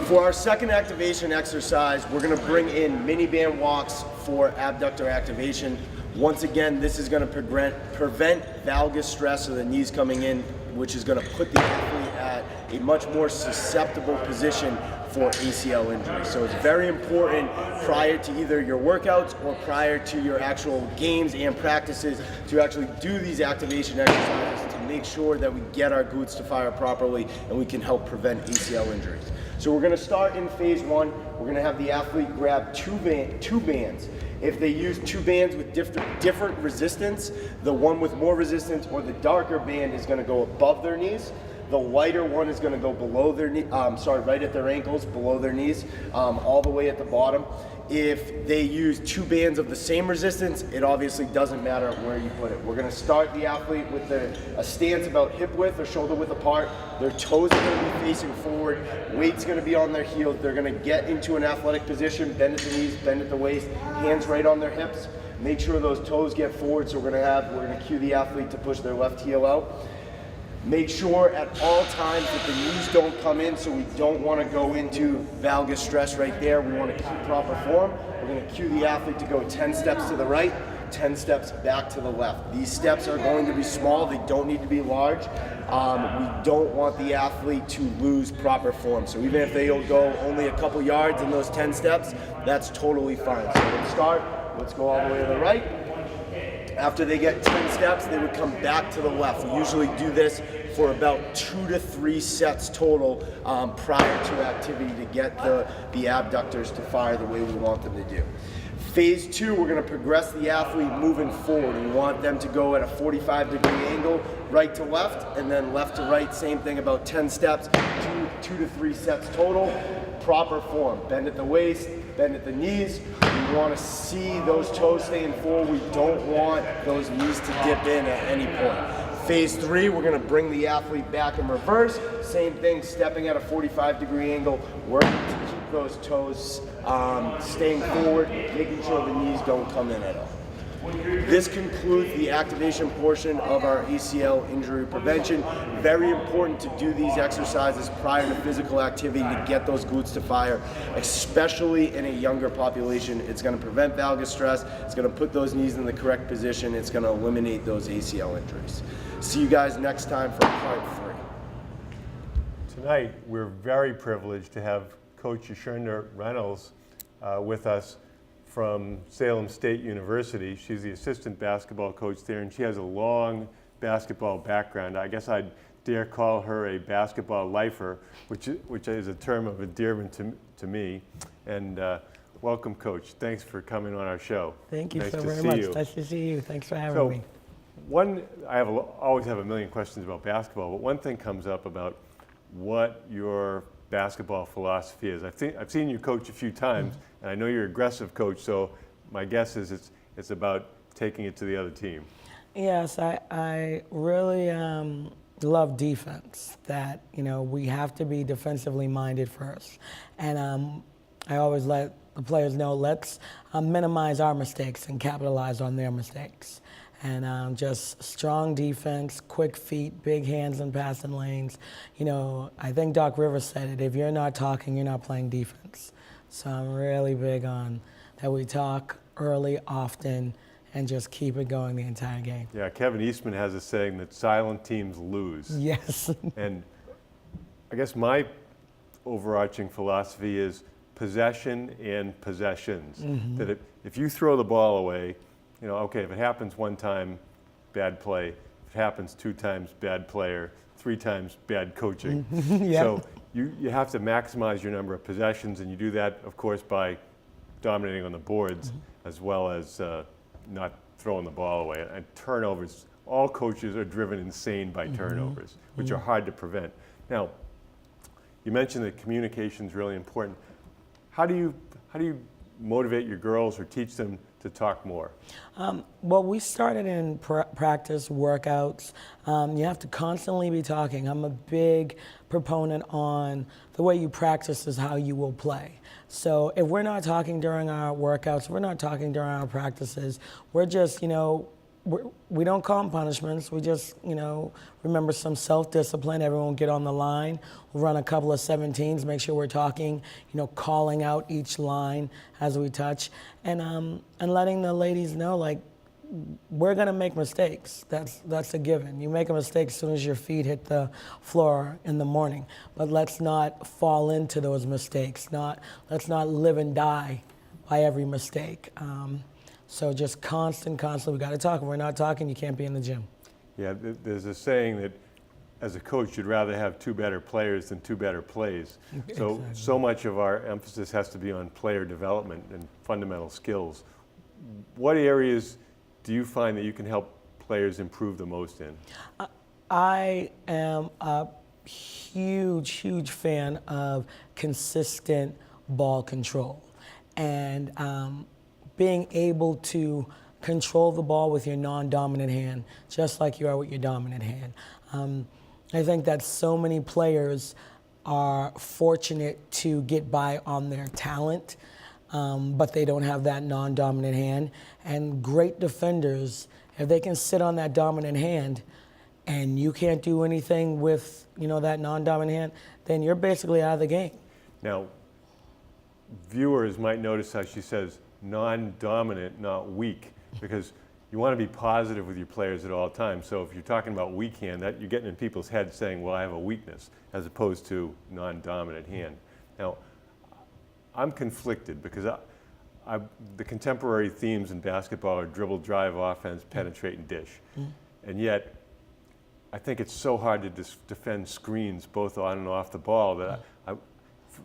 For our second activation exercise, we're going to bring in mini band walks for abductor activation. Once again, this is going to prevent valgus stress of the knees coming in, which is going to put the athlete at a much more susceptible position for ACL injury. So it's very important prior to either your workouts or prior to your actual games and practices to actually do these activation exercises to make sure that we get our glutes to fire properly and we can help prevent ACL injuries. So we're going to start in phase 1. We're going to have the athlete grab two bands. If they use 2 bands with different resistance, the one with more resistance or the darker band is going to go above their knees. The lighter one is going to go below their knee, right at their ankles, below their knees, all the way at the bottom. If they use 2 bands of the same resistance, it obviously doesn't matter where you put it. We're going to start the athlete with a stance about hip width or shoulder width apart. Their toes are going to be facing forward. Weight's going to be on their heels. They're going to get into an athletic position, bend at the knees, bend at the waist, hands right on their hips. Make sure those toes get forward. So we're going to cue the athlete to push their left heel out. Make sure at all times that the knees don't come in, so we don't want to go into valgus stress right there. We want to keep proper form. We're going to cue the athlete to go 10 steps to the right, 10 steps back to the left. These steps are going to be small. They don't need to be large. We don't want the athlete to lose proper form. So even if they'll go only a couple yards in those 10 steps, that's totally fine. So let's start. Let's go all the way to the right. After they get 10 steps, they would come back to the left. We usually do this for about 2 to 3 sets total prior to activity to get the abductors to fire the way we want them to do. Phase 2, we're going to progress the athlete moving forward. We want them to go at a 45-degree angle, right to left, and then left to right, same thing, about 10 steps, 2 to 3 sets total. Proper form, bend at the waist, bend at the knees. We want to see those toes staying forward. We don't want those knees to dip in at any point. Phase 3, we're going to bring the athlete back in reverse. Same thing, stepping at a 45-degree angle, working to keep those toes staying forward, making sure the knees don't come in at all. This concludes the activation portion of our ACL injury prevention. Very important to do these exercises prior to physical activity to get those glutes to fire, especially in a younger population. It's going to prevent valgus stress. It's going to put those knees in the correct position. It's going to eliminate those ACL injuries. See you guys next time for part 3. Tonight, we're very privileged to have Coach Ushearnda Reynolds with us from Salem State University. She's the assistant basketball coach there, and she has a long basketball background. I guess I'd dare call her a basketball lifer, which is a term of endearment to me. And welcome, Coach. Thanks for coming on our show. Thank you Nice so to very see much. you. Nice to see you. Thanks for having me. I always have a million questions about basketball, but one thing comes up about what your basketball philosophy is. I've seen you coach a few times, and I know you're an aggressive coach, so my guess is it's about taking it to the other team. Yes, I really love defense, that, we have to be defensively minded first. And I always let the players know, let's minimize our mistakes and capitalize on their mistakes. And just strong defense, quick feet, big hands in passing lanes. I think Doc Rivers said it, if you're not talking, you're not playing defense. So I'm really big on that we talk early, often, and just keep it going the entire game. Yeah, Kevin Eastman has a saying that silent teams lose. Yes. And I guess my overarching philosophy is possession and possessions. Mm-hmm. That if you throw the ball away, okay, if it happens one time, bad play. If it happens 2 times, bad player. 3 times, bad coaching. Yep. So you have to maximize your number of possessions, and you do that, of course, by dominating on the boards, as well as not throwing the ball away. And turnovers, all coaches are driven insane by turnovers, which are hard to prevent. Now, you mentioned that communication is really important. How do you motivate your girls or teach them to talk more? Well, we started in practice, workouts. You have to constantly be talking. I'm a big proponent on the way you practice is how you will play. So if we're not talking during our workouts, we're not talking during our practices, we're just, we don't call them punishments. We just, remember some self-discipline. Everyone get on the line. We'll run a couple of 17s, make sure we're talking, calling out each line as we touch, and letting the ladies know, like, we're gonna make mistakes. That's a given. You make a mistake as soon as your feet hit the floor in the morning. But let's not fall into those mistakes. Let's not live and die by every mistake. So just constantly, we got to talk. If we're not talking, you can't be in the gym. Yeah, there's a saying that as a coach, you'd rather have 2 better players than 2 better plays. So much of our emphasis has to be on player development and fundamental skills. What areas do you find that you can help players improve the most in? I am a huge fan of consistent ball control and being able to control the ball with your non-dominant hand, just like you are with your dominant hand. I think that so many players are fortunate to get by on their talent, but they don't have that non-dominant hand. And great defenders, if they can sit on that dominant hand and you can't do anything with, that non-dominant hand, then you're basically out of the game. Now, viewers might notice how she says non-dominant, not weak, because you want to be positive with your players at all times. So if you're talking about weak hand, that you're getting in people's heads saying, well, I have a weakness, as opposed to non-dominant hand. Now, I'm conflicted because the contemporary themes in basketball are dribble, drive, offense, penetrate, and dish. And yet, I think it's so hard to defend screens both on and off the ball that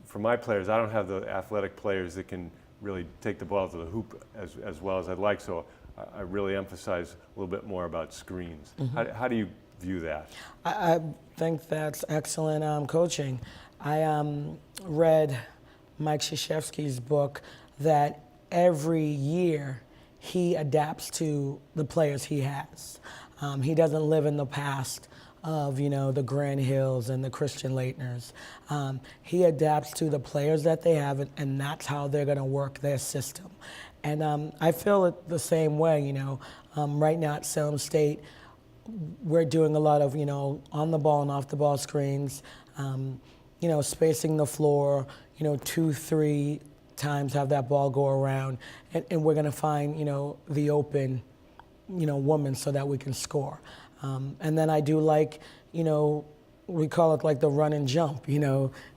for my players, I don't have the athletic players that can really take the ball to the hoop as well as I'd like. So I really emphasize a little bit more about screens. How do you view that? I think that's excellent coaching. I read Mike Krzyzewski's book that every year he adapts to the players he has. He doesn't live in the past of, the Grant Hills and the Christian Leitners. He adapts to the players that they have, and that's how they're going to work their system. And I feel it the same way, right now at Salem State, we're doing a lot of, on the ball and off the ball screens, spacing the floor, 2-3 times have that ball go around, and we're going to find, the open, woman so that we can score. And then I do like, we call it like the run and jump,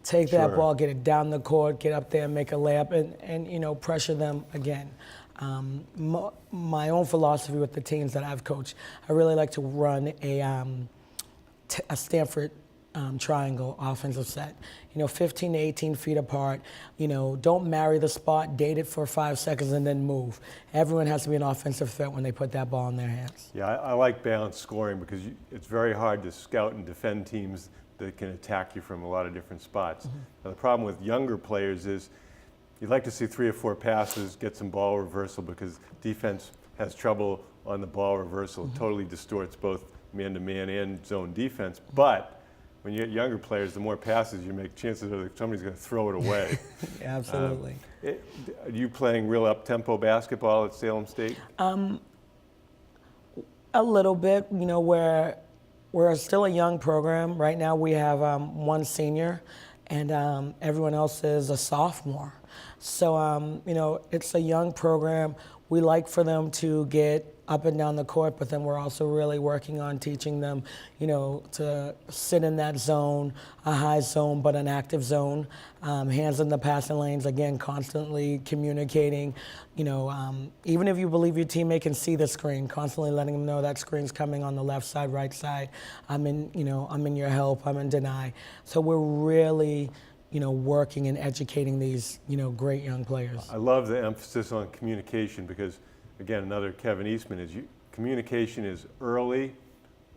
take that ball, get it down the court, get up there, make a layup, and pressure them again. My own philosophy with the teams that I've coached, I really like to run a Stanford triangle offensive set, 15 to 18 feet apart. Don't marry the spot, date it for 5 seconds, and then move. Everyone has to be an offensive threat when they put that ball in their hands. Yeah, I like balanced scoring because it's very hard to scout and defend teams that can attack you from a lot of different spots. Now, the problem with younger players is you'd like to see 3 or 4 passes, get some ball reversal, because defense has trouble on the ball reversal. It totally distorts both man-to-man and zone defense. But when you get younger players, the more passes you make, chances are that somebody's going to throw it away. Absolutely. Are you playing real up-tempo basketball at Salem State? A little bit, we're still a young program. Right now we have 1 senior, and everyone else is a sophomore. So, it's a young program. We like for them to get up and down the court, but then we're also really working on teaching them, to sit in that zone, a high zone, but an active zone, hands in the passing lanes, again, constantly communicating, even if you believe your teammate can see the screen, constantly letting them know that screen's coming on the left side, right side, I'm in your help, I'm in deny. So we're really, working and educating these, great young players. I love the emphasis on communication because, again, another Kevin Eastman is communication is early,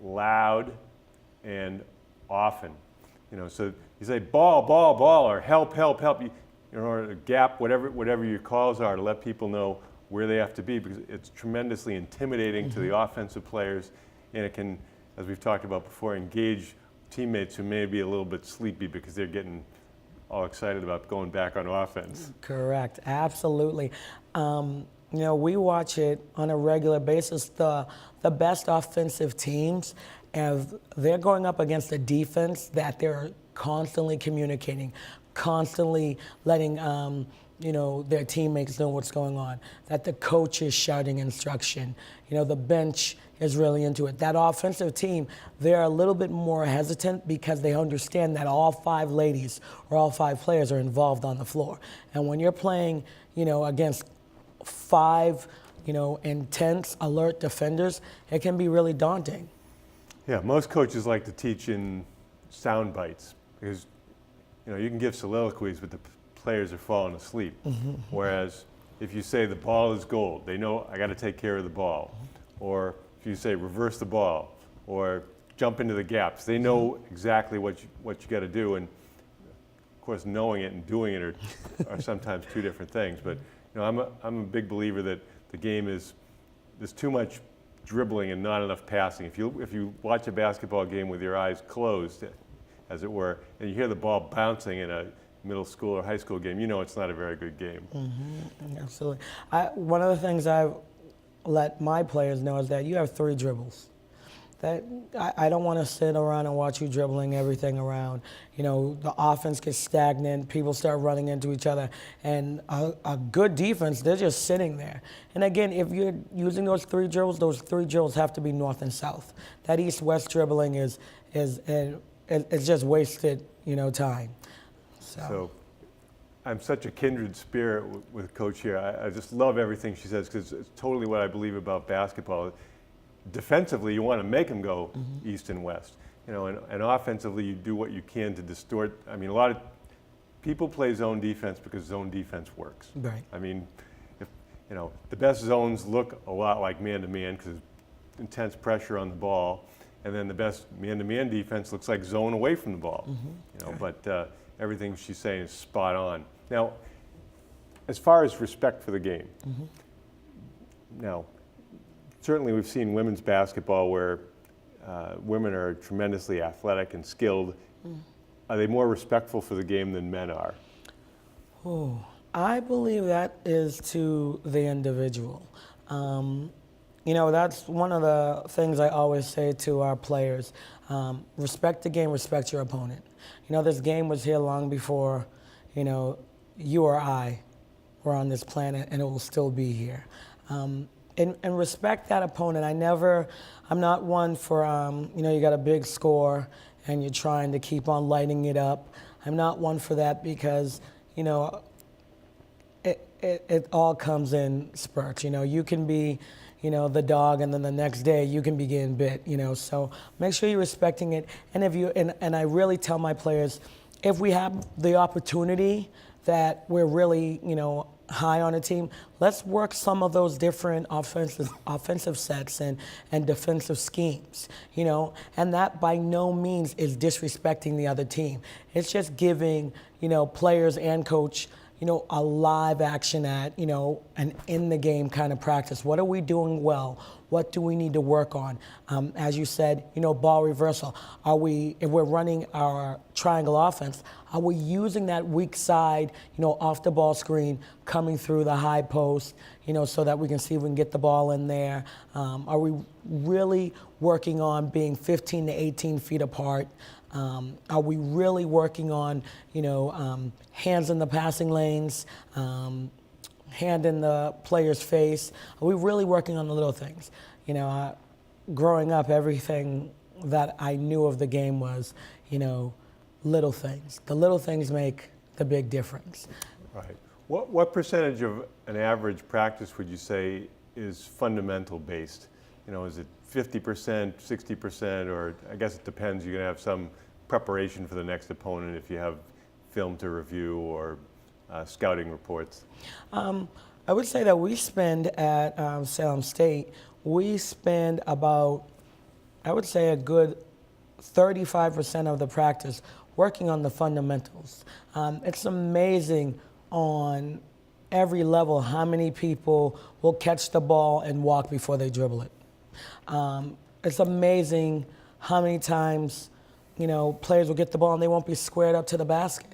loud, and often. So you say ball, or help, or gap, whatever your calls are, to let people know where they have to be, because it's tremendously intimidating to the offensive players, and it can, as we've talked about before, engage teammates who may be a little bit sleepy because they're getting all excited about going back on offense. Correct, absolutely. We watch it on a regular basis. The best offensive teams, if they're going up against a defense that they're constantly communicating, constantly letting their teammates know what's going on, that the coach is shouting instruction, the bench is really into it. That offensive team, they're a little bit more hesitant because they understand that all 5 ladies or all 5 players are involved on the floor. And when you're playing, against 5, intense, alert defenders, it can be really daunting. Yeah, most coaches like to teach in sound bites because, you can give soliloquies, but the players are falling asleep. Whereas if you say the ball is gold, they know I got to take care of the ball. Or if you say reverse the ball, or jump into the gaps. They know exactly what you got to do, and of course, knowing it and doing it are sometimes two different things. But I'm a big believer that the game there's too much dribbling and not enough passing. If you watch a basketball game with your eyes closed, as it were, and you hear the ball bouncing in a middle school or high school game, it's not a very good game. Mm-hmm. Absolutely. One of the things I've let my players know is that you have 3 dribbles. That I don't want to sit around and watch you dribbling everything around. The offense gets stagnant, people start running into each other, and a good defense, they're just sitting there. And again, if you're using those 3 dribbles have to be north and south. That east-west dribbling is just wasted, time. So I'm such a kindred spirit with Coach here. I just love everything she says, because it's totally what I believe about basketball. Defensively, you want to make them go east and west, and offensively, you do what you can to distort. I mean, a lot of people play zone defense because zone defense works. Right. I mean, if the best zones look a lot like man-to-man because intense pressure on the ball, and then the best man-to-man defense looks like zone away from the ball. But everything she's saying is spot on. Now, as far as respect for the game, now, certainly we've seen women's basketball where women are tremendously athletic and skilled. Are they more respectful for the game than men are? Oh, I believe that is to the individual. That's one of the things I always say to our players. Respect the game, respect your opponent. This game was here long before, you or I were on this planet, and it will still be here. And respect that opponent. I'm not one for, you got a big score and you're trying to keep on lighting it up. I'm not one for that because, it all comes in spurts. You can be, the dog, and then the next day you can be getting bit, So make sure you're respecting it. And and I really tell my players, if we have the opportunity that we're really, high on a team, let's work some of those different offensive sets and defensive schemes, and that by no means is disrespecting the other team. It's just giving, players and coach, a live action at, an in the game kind of practice. What are we doing well? What do we need to work on? As you said, ball reversal. If we're running our triangle offense, are we using that weak side, off the ball screen, coming through the high post, so that we can see if we can get the ball in there? Are we really working on being 15 to 18 feet apart? Are we really working on, hands in the passing lanes, hand in the player's face? Are we really working on the little things? Growing up, everything that I knew of the game was, little things. The little things make the big difference. Right. What percentage of an average practice would you say is fundamental based? Is it 50%, 60%, or I guess it depends. You're going to have some preparation for the next opponent if you have film to review or scouting reports. I would say that we spend at Salem State, we spend about, I would say a good 35% of the practice working on the fundamentals. It's amazing on every level how many people will catch the ball and walk before they dribble it. It's amazing how many times, players will get the ball and they won't be squared up to the basket,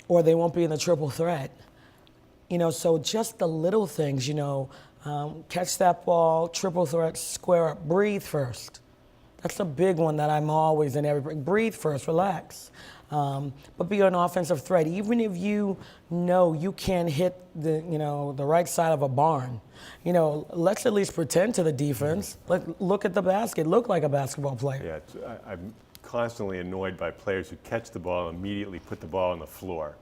or they won't be in the triple threat. So just the little things, catch that ball, triple threat, square up, breathe first. That's a big one that I'm always in every break. Breathe first, relax. But be an offensive threat. Even if you know you can't hit the right side of a barn, let's at least pretend to the defense. Look at the basket. Look like a basketball player. Yeah, I'm constantly annoyed by players who catch the ball and immediately put the ball on the floor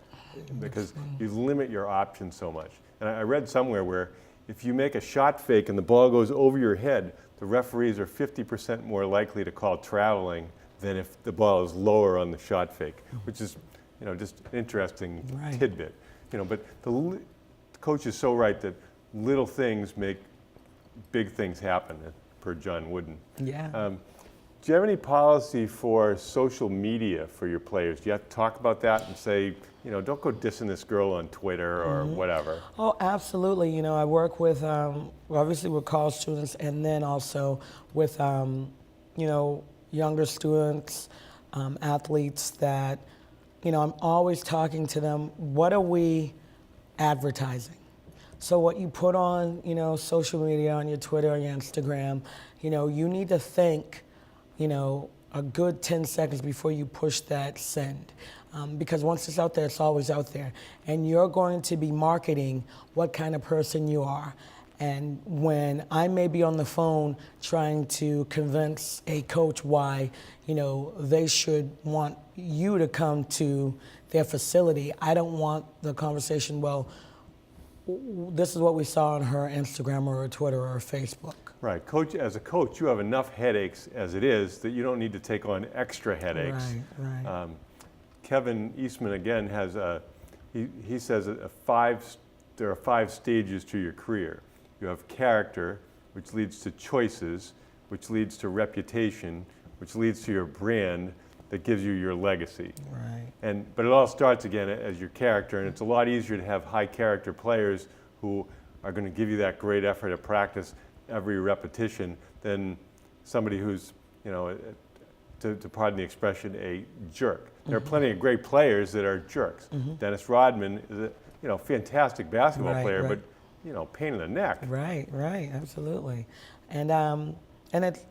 because you limit your options so much. And I read somewhere where if you make a shot fake and the ball goes over your head, the referees are 50% more likely to call traveling than if the ball is lower on the shot fake, which is, just an interesting tidbit. But the coach is so right that little things make big things happen, per John Wooden. Yeah. Do you have any policy for social media for your players? Do you have to talk about that and say, don't go dissing this girl on Twitter or whatever? Oh, absolutely. You know, I work with, obviously with college students and then also with, younger students, athletes that, I'm always talking to them, what are we advertising? So what you put on, social media, on your Twitter or your Instagram, you need to think, a good 10 seconds before you push that send. Because once it's out there, it's always out there. And you're going to be marketing what kind of person you are. And when I may be on the phone trying to convince a coach why, they should want you to come to their facility, I don't want the conversation, well, this is what we saw on her Instagram or her Twitter or her Facebook. Right. As a coach, you have enough headaches as it is that you don't need to take on extra headaches. Right. Kevin Eastman, again, has he says there are 5 stages to your career. You have character, which leads to choices, which leads to reputation, which leads to your brand that gives you your legacy. Right. But it all starts again as your character, and it's a lot easier to have high character players who are going to give you that great effort at practice every repetition than somebody who's, to pardon the expression, a jerk. There are plenty of great players that are jerks. Dennis Rodman is a fantastic basketball player, but pain in the neck. Right, absolutely. And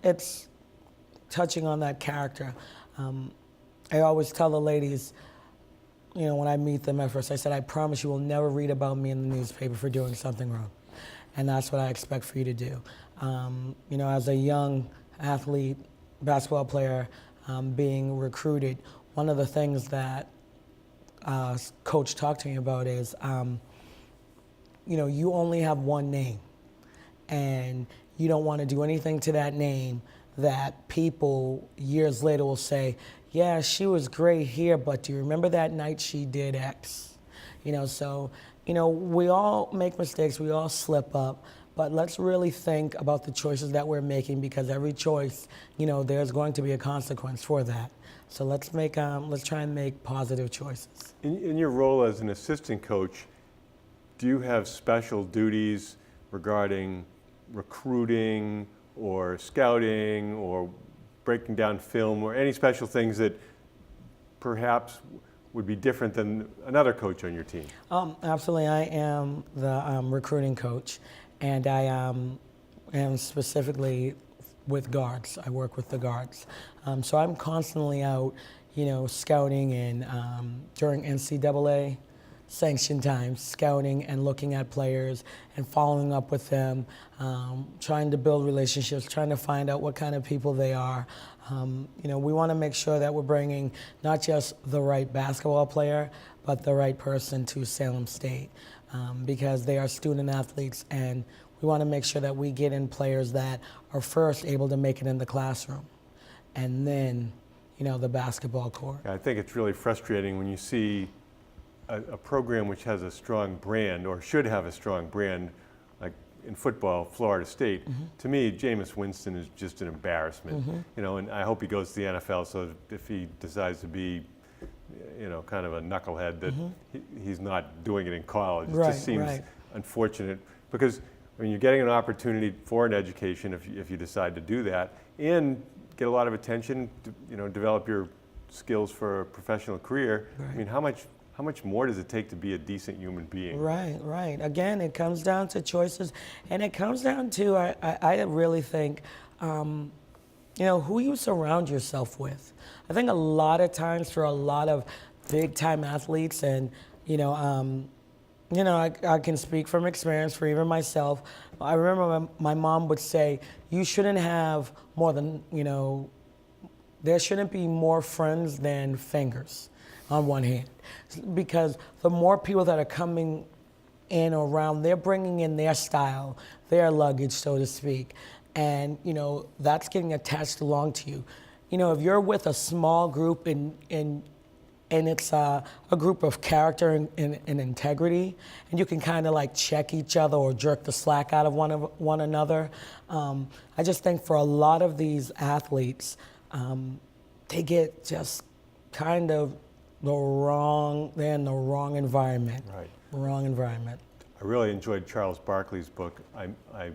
it's touching on that character. I always tell the ladies, when I meet them at first, I said, I promise you will never read about me in the newspaper for doing something wrong. And that's what I expect for you to do. As a young athlete, basketball player, being recruited, one of the things that Coach talked to me about is, you only have one name, and you don't want to do anything to that name that people years later will say, yeah, she was great here, but do you remember that night she did X? So, we all make mistakes, we all slip up, but let's really think about the choices that we're making, because every choice, there's going to be a consequence for that. So let's try and make positive choices. In your role as an assistant coach, do you have special duties regarding recruiting or scouting or breaking down film, or any special things that perhaps would be different than another coach on your team? Absolutely. I am the recruiting coach, and I am specifically with guards. I work with the guards. So I'm constantly out, scouting and during NCAA sanctioned times, scouting and looking at players and following up with them, trying to build relationships, trying to find out what kind of people they are. We want to make sure that we're bringing not just the right basketball player, but the right person to Salem State, because they are student athletes, and we want to make sure that we get in players that are first able to make it in the classroom, and then, the basketball court. I think it's really frustrating when you see a program which has a strong brand, or should have a strong brand, like in football, Florida State. To me, Jameis Winston is just an embarrassment. And I hope he goes to the NFL, so if he decides to be, kind of a knucklehead, that he's not doing it in college. It just seems unfortunate, because you're getting an opportunity for an education if you decide to do that, and get a lot of attention, develop your skills for a professional career. How much more does it take to be a decent human being? Right. Again, it comes down to choices, and it comes down to, I really think, who you surround yourself with. I think a lot of times for a lot of big-time athletes, and, I can speak from experience for even myself. I remember my mom would say, you shouldn't have more than, there shouldn't be more friends than fingers on one hand. Because the more people that are coming in or around, they're bringing in their style, their luggage, so to speak. And, that's getting attached along to you. If you're with a small group and it's a group of character and integrity, and you can kind of like check each other or jerk the slack out of one another. I just think for a lot of these athletes, they get just kind of they're in the wrong environment. Right. Wrong environment. I really enjoyed Charles Barkley's book. I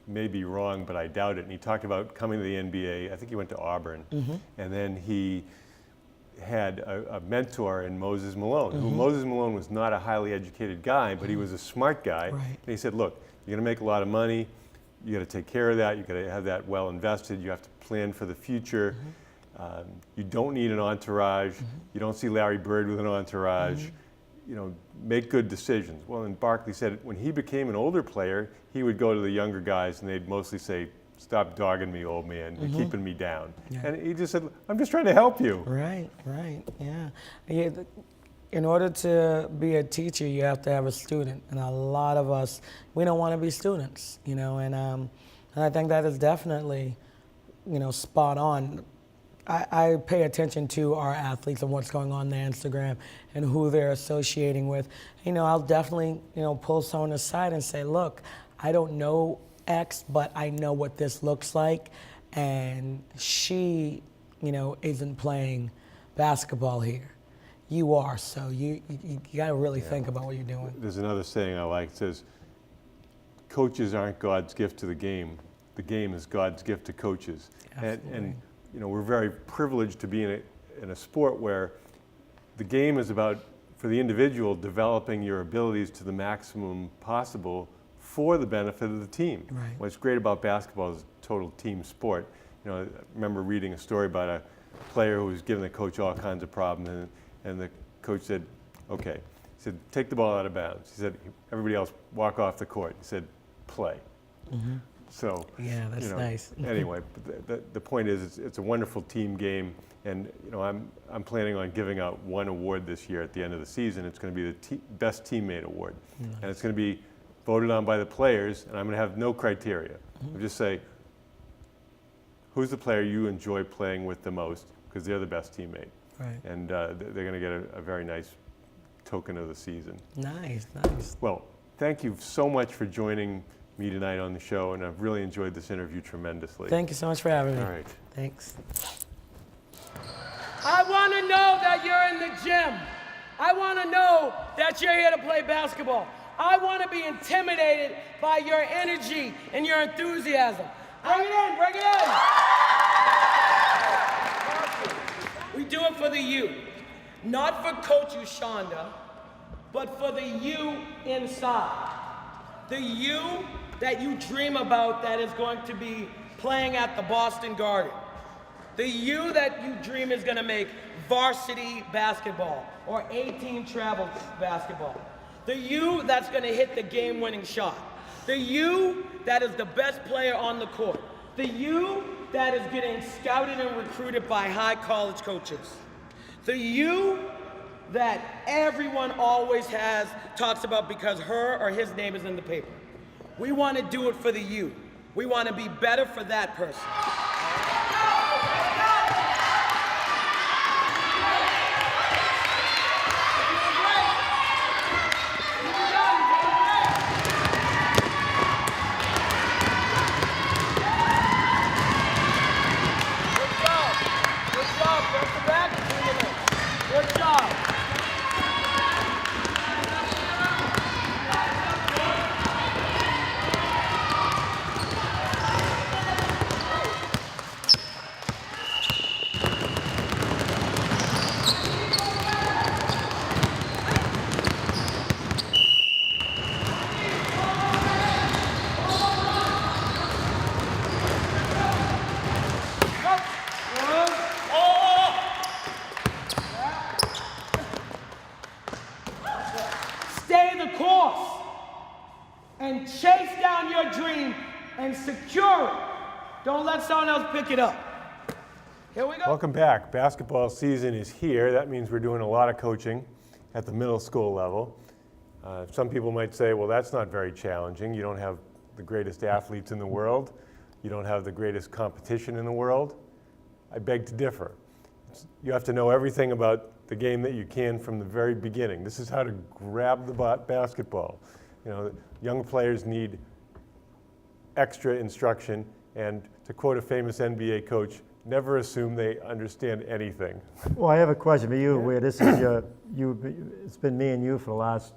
may be wrong, but I doubt it. And he talked about coming to the NBA. I think he went to Auburn. And then he had a mentor in Moses Malone, who Moses Malone was not a highly educated guy, but he was a smart guy. Right. And he said, look, you're going to make a lot of money. You got to take care of that. You got to have that well invested. You have to plan for the future. You don't need an entourage. You don't see Larry Bird with an entourage. You know, make good decisions. Well, and Barkley said when he became an older player, he would go to the younger guys and they'd mostly say, stop dogging me, old man. You're keeping me down. Yeah. And he just said, I'm just trying to help you. Right, yeah. In order to be a teacher, you have to have a student. And a lot of us, we don't want to be students, you know, and I think that is definitely, you know, spot on. I pay attention to our athletes and what's going on their Instagram and who they're associating with. You know, I'll definitely, you know, pull someone aside and say, look, I don't know X, but I know what this looks like. And she, you know, isn't playing basketball here. You are, so you got to really think about what you're doing. There's another saying I like. It says, coaches aren't God's gift to the game. The game is God's gift to coaches. And you know, we're very privileged to be in a sport where the game is about, for the individual, developing your abilities to the maximum possible for the benefit of the team. Right. What's great about basketball is a total team sport. You know, I remember reading a story about a player who was giving the coach all kinds of problems, and the coach said, okay. He said, take the ball out of bounds. He said, everybody else walk off the court. He said, play. So, Yeah, that's you know, nice. Anyway, but the point is, it's a wonderful team game, and you know, I'm planning on giving out one award this year at the end of the season. It's going to be the best teammate award, and it's going to be voted on by the players. And I'm going to have no criteria. I'll just say, who's the player you enjoy playing with the most, because they're the best teammate, Right. and they're going to get a very nice token of the season. Nice. Well, thank you so much for joining me tonight on the show, and I've really enjoyed this interview tremendously. Thank you so much for having me. All right. Thanks. I want to know that you're in the gym. I want to know that you're here to play basketball. I want to be intimidated by your energy and your enthusiasm. Bring it in, bring it in. We do it for the you. Not for Coach Ushearnda, but for the you inside. The you that you dream about that is going to be playing at the Boston Garden. The you that you dream is going to make varsity basketball or A-team travel basketball. The you that's going to hit the game-winning shot. The you that is the best player on the court. The you that is getting scouted and recruited by high college coaches. The you that everyone always talks about because her or his name is in the paper. We want to do it for the you. We want to be better for that person. Good job. Front to back, good job. Stay the course and chase down your dream and secure it. Don't let someone else pick it up. Here we go. Welcome back. Basketball season is here. That means we're doing a lot of coaching at the middle school level. Some people might say, well, that's not very challenging. You don't have the greatest athletes in the world. You don't have the greatest competition in the world. I beg to differ. You have to know everything about the game that you can from the very beginning. This is how to grab the basketball. You know, young players need extra instruction, and to quote a famous NBA coach, never assume they understand anything. Well, I have a question for you, where this is it's been me and you for the last,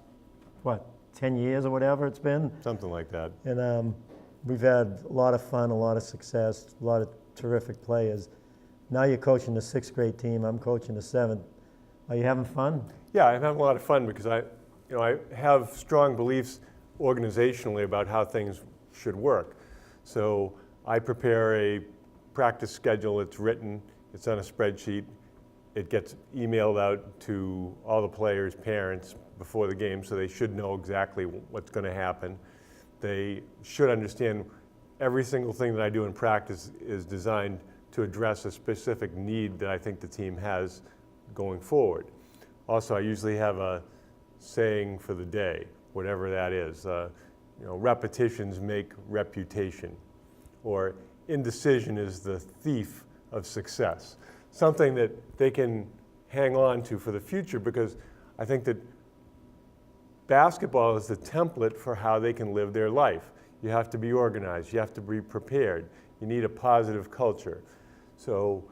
10 years or whatever it's been? Something like that. And we've had a lot of fun, a lot of success, a lot of terrific players. Now you're coaching the 6th grade team, I'm coaching the 7th. Are you having fun? Yeah, I'm having a lot of fun because I have strong beliefs organizationally about how things should work. So I prepare a practice schedule. It's written, it's on a spreadsheet. It gets emailed out to all the players' parents before the game, so they should know exactly what's going to happen. They should understand every single thing that I do in practice is designed to address a specific need that I think the team has going forward. Also, I usually have a saying for the day, whatever that is. Repetitions make reputation, or indecision is the thief of success. Something that they can hang on to for the future, because I think that basketball is the template for how they can live their life. You have to be organized, you have to be prepared, you need a positive culture. So,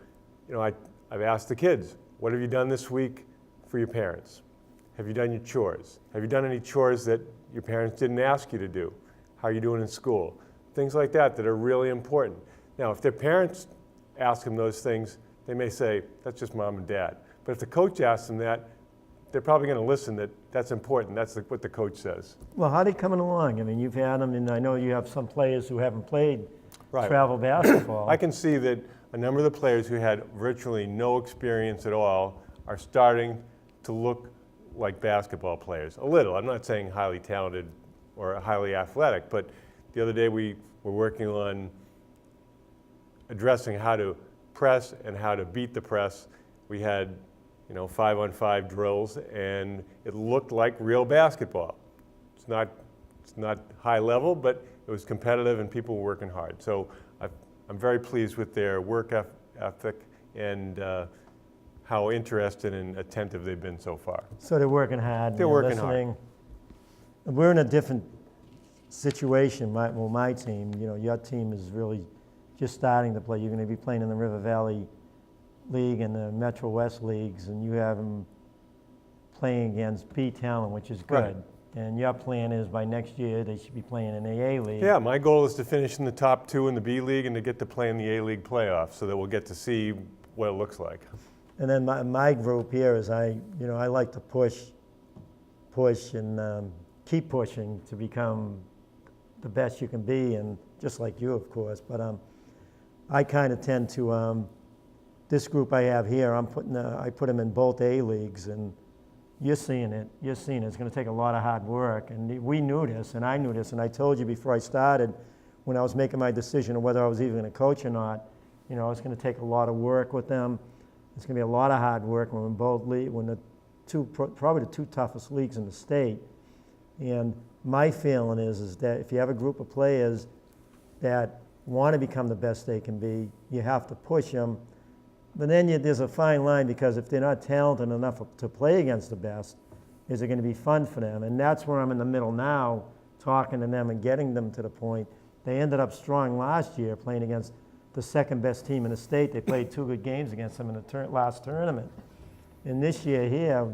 I've asked the kids, what have you done this week for your parents? Have you done your chores? Have you done any chores that your parents didn't ask you to do? How are you doing in school? Things like that are really important. Now, if their parents ask them those things, they may say, that's just mom and dad. But if the coach asks them that, they're probably going to listen that that's important. That's what the coach says. Well, how are they coming along? I mean, you've had them, and I know you have some players who haven't played travel basketball. I can see that a number of the players who had virtually no experience at all are starting to look like basketball players. A little. I'm not saying highly talented or highly athletic, but the other day we were working on addressing how to press and how to beat the press. We had 5-on-5 drills, and it looked like real basketball. It's not high level, but it was competitive and people were working hard. So I'm very pleased with their work ethic and how interested and attentive they've been so far. So they're working hard. They're working listening. hard. We're in a different situation. My team, your team is really just starting to play. You're going to be playing in the River Valley League and the Metro West Leagues, and you have them playing against B talent, which is good. Right. And your plan is by next year they should be playing in the A League. Yeah, my goal is to finish in the top 2 in the B League and to get to play in the A League playoffs so that we'll get to see what it looks like. And then my group here is I like to push and keep pushing to become the best you can be, and just like you, of course. But I kind of tend to this group I have here. I put them in both A leagues, and you're seeing it. You're seeing it. It's going to take a lot of hard work, and we knew this, and I knew this, and I told you before I started, when I was making my decision of whether I was even going to coach or not. It's going to take a lot of work with them. It's going to be a lot of hard work when probably the 2 toughest leagues in the state. And my feeling is that if you have a group of players that want to become the best they can be, you have to push them. But then there's a fine line, because if they're not talented enough to play against the best, is it going to be fun for them? And that's where I'm in the middle now, talking to them and getting them to the point. They ended up strong last year playing against the 2nd best team in the state. They played 2 good games against them in the last tournament. And this year here,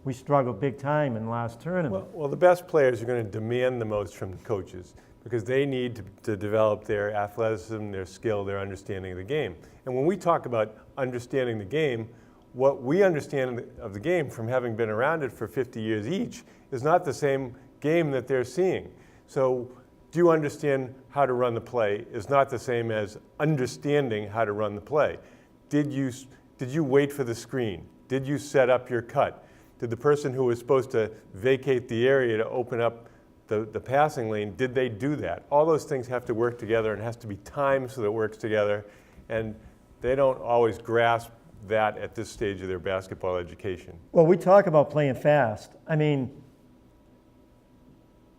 we struggled big time in the last tournament. Well, the best players are going to demand the most from the coaches, because they need to develop their athleticism, their skill, their understanding of the game. And when we talk about understanding the game, what we understand of the game from having been around it for 50 years each is not the same game that they're seeing. So do you understand how to run the play is not the same as understanding how to run the play. Did you wait for the screen? Did you set up your cut? Did the person who was supposed to vacate the area to open up the passing lane, did they do that? All those things have to work together, and it has to be timed so that it works together. And they don't always grasp that at this stage of their basketball education. Well, we talk about playing fast. I mean,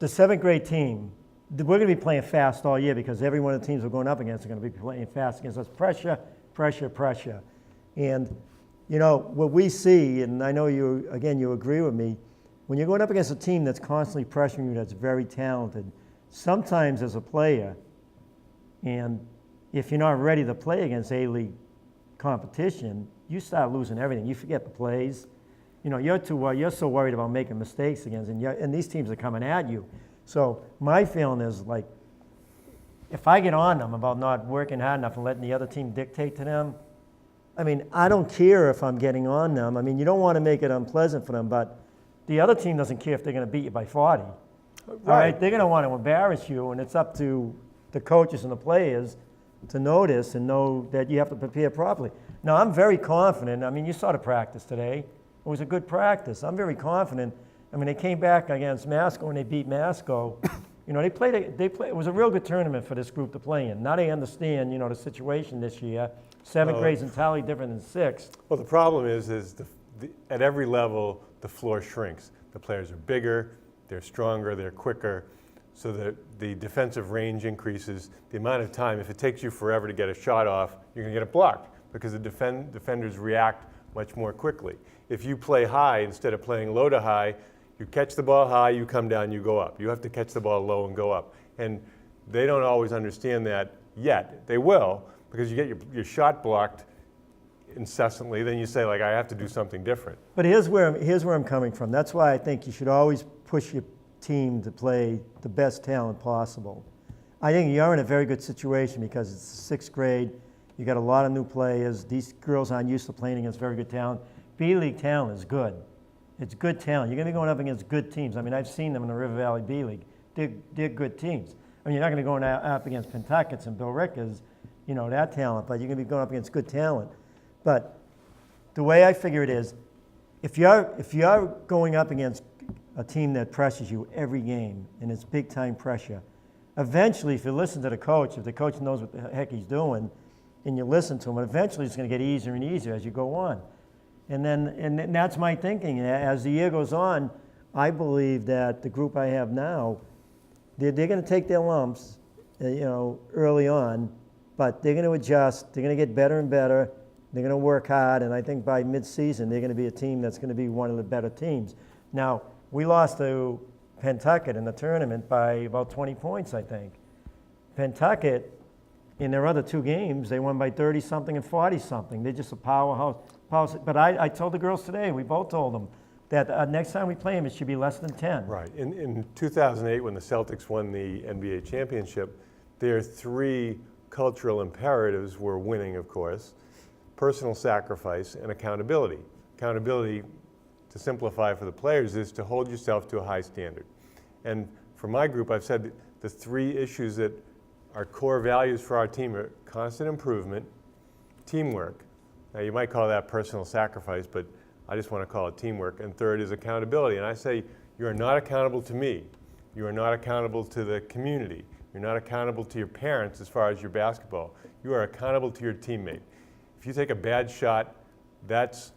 the 7th grade team, we're going to be playing fast all year, because every one of the teams we're going up against are going to be playing fast against us. Pressure, pressure, pressure. And, what we see, and I know you agree with me, when you're going up against a team that's constantly pressuring you, that's very talented, sometimes as a player, and if you're not ready to play against A-League competition, you start losing everything. You forget the plays. You know, you're so worried about making mistakes against, and these teams are coming at you. So my feeling is like, if I get on them about not working hard enough and letting the other team dictate to them, I mean, I don't care if I'm getting on them. I mean, you don't want to make it unpleasant for them, but the other team doesn't care if they're going to beat you by 40. All right? They're going to want to embarrass you, and it's up to the coaches and the players to notice and know that you have to prepare properly. Now, I'm very confident. I mean, you saw the practice today. It was a good practice. I'm very confident. I mean, they came back against Masco and they beat Masco. You know, they played. It was a real good tournament for this group to play in. Now they understand, you know, the situation this year. Seventh grade's entirely different than sixth. Well, the problem is at every level, the floor shrinks. The players are bigger, they're stronger, they're quicker, so the defensive range increases. The amount of time, if it takes you forever to get a shot off, you're going to get it blocked because the defenders react much more quickly. If you play high instead of playing low to high, you catch the ball high, you come down, you go up. You have to catch the ball low and go up. And they don't always understand that yet. They will, because you get your shot blocked incessantly. Then you say, like, I have to do something different. But here's where I'm coming from. That's why I think you should always push your team to play the best talent possible. I think you're in a very good situation because it's sixth grade. You got a lot of new players. These girls aren't used to playing against very good talent. B-League talent is good. It's good talent. You're going to be going up against good teams. I mean, I've seen them in the River Valley B-League. They're good teams. I mean, you're not going to go up against Pentuckets and Bill Rickers, you know, that talent, but you're going to be going up against good talent. But the way I figure it is, if you're going up against a team that pressures you every game, and it's big-time pressure, eventually, if you listen to the coach, if the coach knows what the heck he's doing, and you listen to him, eventually it's going to get easier and easier as you go on. And that's my thinking. As the year goes on, I believe that the group I have now, they're going to take their lumps, you know, early on, but they're going to adjust. They're going to get better and better. They're going to work hard, and I think by mid-season, they're going to be a team that's going to be one of the better teams. Now, we lost to Pentucket in the tournament by about 20 points, I think. Pentucket, in their other two games, they won by 30-something and 40-something. They're just a powerhouse. But I told the girls today, we both told them, that next time we play them, it should be less than 10. Right. In 2008, when the Celtics won the NBA championship, their three cultural imperatives were winning, of course, personal sacrifice, and accountability. Accountability, to simplify for the players, is to hold yourself to a high standard. And for my group, I've said the three issues that are core values for our team are constant improvement, teamwork. Now, you might call that personal sacrifice, but I just want to call it teamwork. And third is accountability. And I say, you are not accountable to me. You are not accountable to the community. You're not accountable to your parents as far as your basketball. You are accountable to your teammate. If you take a bad shot, that's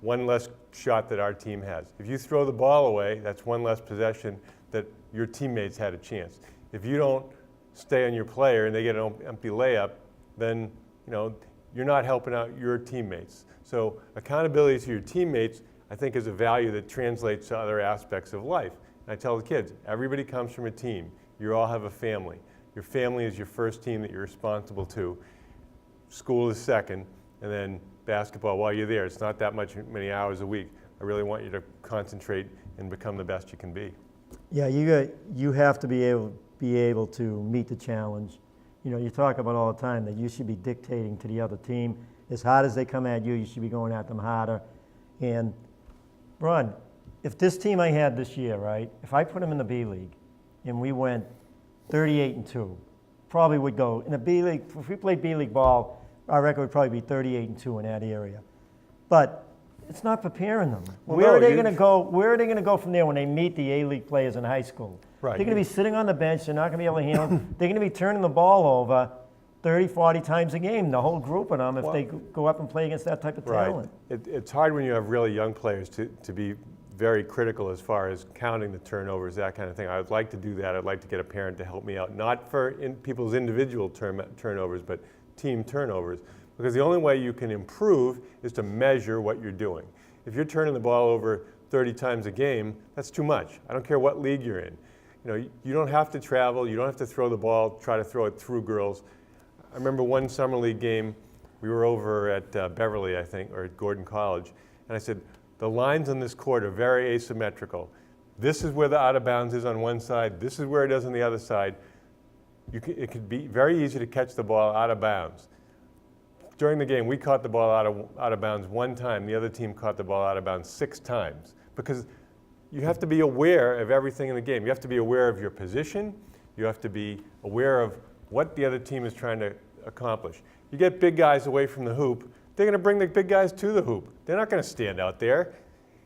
one less shot that our team has. If you throw the ball away, that's one less possession that your teammates had a chance. If you don't stay on your player and they get an empty layup, then, you know, you're not helping out your teammates. So accountability to your teammates, I think, is a value that translates to other aspects of life. And I tell the kids, everybody comes from a team. You all have a family. Your family is your first team that you're responsible to. School is second, and then basketball while you're there. It's not that many hours a week. I really want you to concentrate and become the best you can be. Yeah, you have to be able to meet the challenge. You know, you talk about all the time that you should be dictating to the other team. As hard as they come at you, you should be going at them harder. And, Ron, if this team I had this year, right, if I put them in the B-League and we went 38-2, probably would go, in the B-League, if we played B-League ball, our record would probably be 38-2 in that area. But it's not preparing them. Well, where are they going to go? Where are they going to go from there when they meet the A-League players in high school? Right. They're going to be sitting on the bench. They're not going to be able to handle them. They're going to be turning the ball over 30, 40 times a game, the whole group of them, if they go up and play against that type of talent. Right. It's hard when you have really young players to be very critical as far as counting the turnovers, that kind of thing. I would like to do that. I'd like to get a parent to help me out, not for people's individual turnovers, but team turnovers. Because the only way you can improve is to measure what you're doing. If you're turning the ball over 30 times a game, that's too much. I don't care what league you're in. You know, you don't have to travel. You don't have to throw the ball, try to throw it through girls. I remember one summer league game we were over at Beverly, I think, or at Gordon College, and I said, the lines on this court are very asymmetrical. This is where the out of bounds is on one side, this is where it is on the other side. It could be very easy to catch the ball out of bounds. During the game, we caught the ball out of bounds one time. The other team caught the ball out of bounds 6 times. Because you have to be aware of everything in the game. You have to be aware of your position. You have to be aware of what the other team is trying to accomplish. You get big guys away from the hoop, they're going to bring the big guys to the hoop. They're not going to stand out there.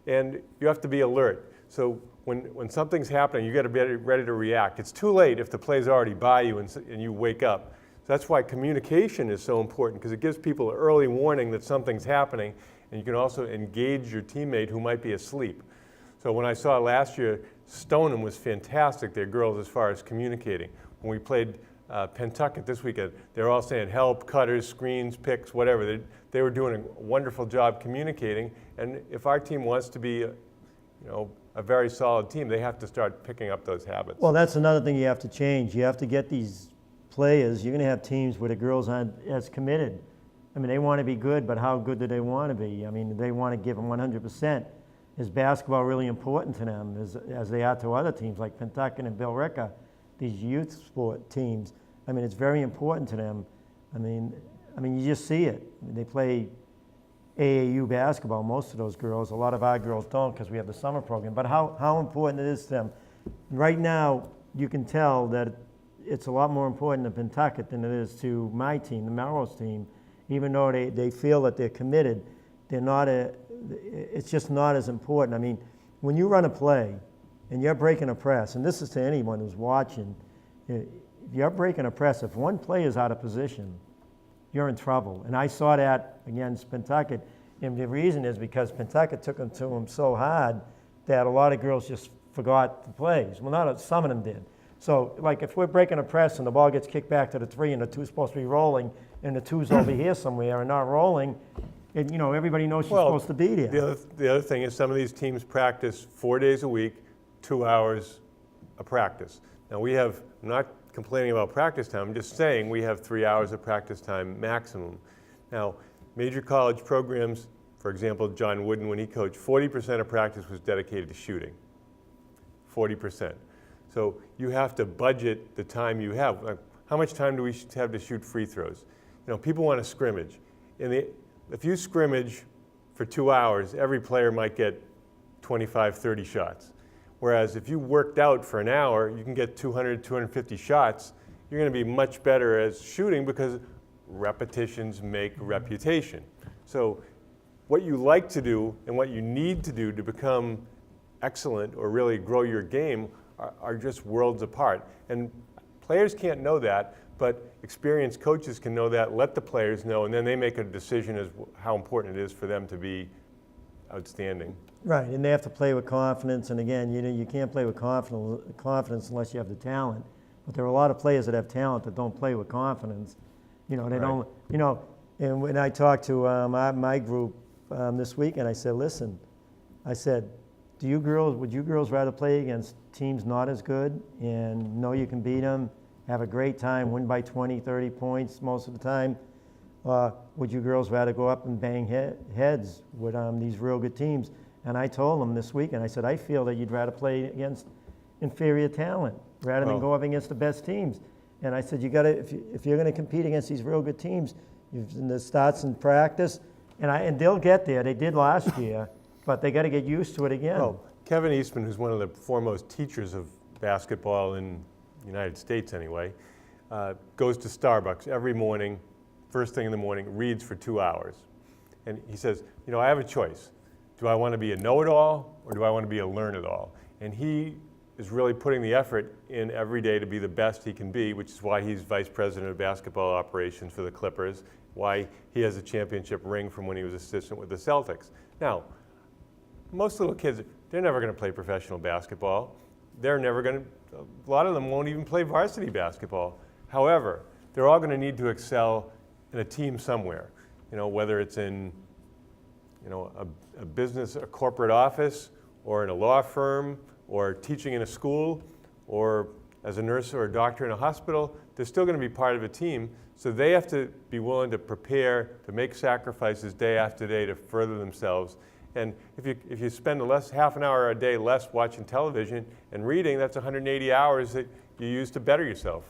And you have to be alert. So when something's happening, you got to be ready to react. It's too late if the play's already by you and you wake up. So that's why communication is so important, because it gives people early warning that something's happening, and you can also engage your teammate who might be asleep. So when I saw last year, Stoneham was fantastic, their girls, as far as communicating. When we played Pentucket this weekend, they're all saying help, cutters, screens, picks, whatever. They were doing a wonderful job communicating, and if our team wants to be a very solid team, they have to start picking up those habits. Well, that's another thing you have to change. You have to get these players, you're going to have teams where the girls aren't as committed. I mean, they want to be good, but how good do they want to be? I mean, they want to give them 100%. Is basketball really important to them as they are to other teams like Pentucket and Billerica, these youth sport teams? I mean, it's very important to them. I mean, you just see it. I mean, they play AAU basketball, most of those girls. A lot of our girls don't because we have the summer program. But how important it is to them. Right now, you can tell that it's a lot more important to Pentucket than it is to my team, the Melrose team. Even though they feel that they're committed, it's just not as important. I mean, when you run a play and you're breaking a press, and this is to anyone who's watching, if you're breaking a press, if one player is out of position, you're in trouble. And I saw that against Pentucket. And the reason is because Pentucket took them to them so hard that a lot of girls just forgot the plays. Well, some of them did. So, like, if we're breaking a press and the ball gets kicked back to the 3 and the 2's supposed to be rolling and the 2's over here somewhere and not rolling, and, everybody knows she's supposed to be there. The other thing is some of these teams practice 4 days a week, 2 hours of practice. Now, I'm not complaining about practice time, I'm just saying we have 3 hours of practice time maximum. Now, major college programs, for example, John Wooden, when he coached, 40% of practice was dedicated to shooting. 40%. So you have to budget the time you have. Like, how much time do we have to shoot free throws? People want to scrimmage. If you scrimmage for 2 hours, every player might get 25, 30 shots. Whereas if you worked out for an hour, you can get 200, 250 shots. You're going to be much better at shooting because repetitions make reputation. So what you like to do and what you need to do to become excellent or really grow your game are just worlds apart. And players can't know that, but experienced coaches can know that, let the players know, and then they make a decision as how important it is for them to be outstanding. Right, and they have to play with confidence. And again, you can't play with confidence unless you have the talent. But there are a lot of players that have talent that don't play with confidence. They don't. And when I talked to my group this weekend, I said, listen, would you girls rather play against teams not as good and know you can beat them, have a great time, win by 20, 30 points most of the time? Would you girls rather go up and bang heads with these real good teams? And I told them this weekend, I said, I feel that you'd rather play against inferior talent rather than go up against the best teams. And I said, if you're going to compete against these real good teams, it starts in practice, and they'll get there. They did last year. But they got to get used to it again. Well, Kevin Eastman, who's one of the foremost teachers of basketball in the United States anyway, goes to Starbucks every morning, first thing in the morning, reads for 2 hours. And he says, I have a choice. Do I want to be a know-it-all or do I want to be a learn-it-all? And he is really putting the effort in every day to be the best he can be, which is why he's vice president of basketball operations for the Clippers, why he has a championship ring from when he was assistant with the Celtics. Now, most little kids, they're never going to play professional basketball. A lot of them won't even play varsity basketball. However, they're all going to need to excel in a team somewhere. Whether it's in, a business, a corporate office, or in a law firm, or teaching in a school, or as a nurse or a doctor in a hospital, they're still going to be part of a team. So they have to be willing to prepare, to make sacrifices day after day to further themselves. And if you spend half an hour a day less watching television and reading, that's 180 hours that you use to better yourself.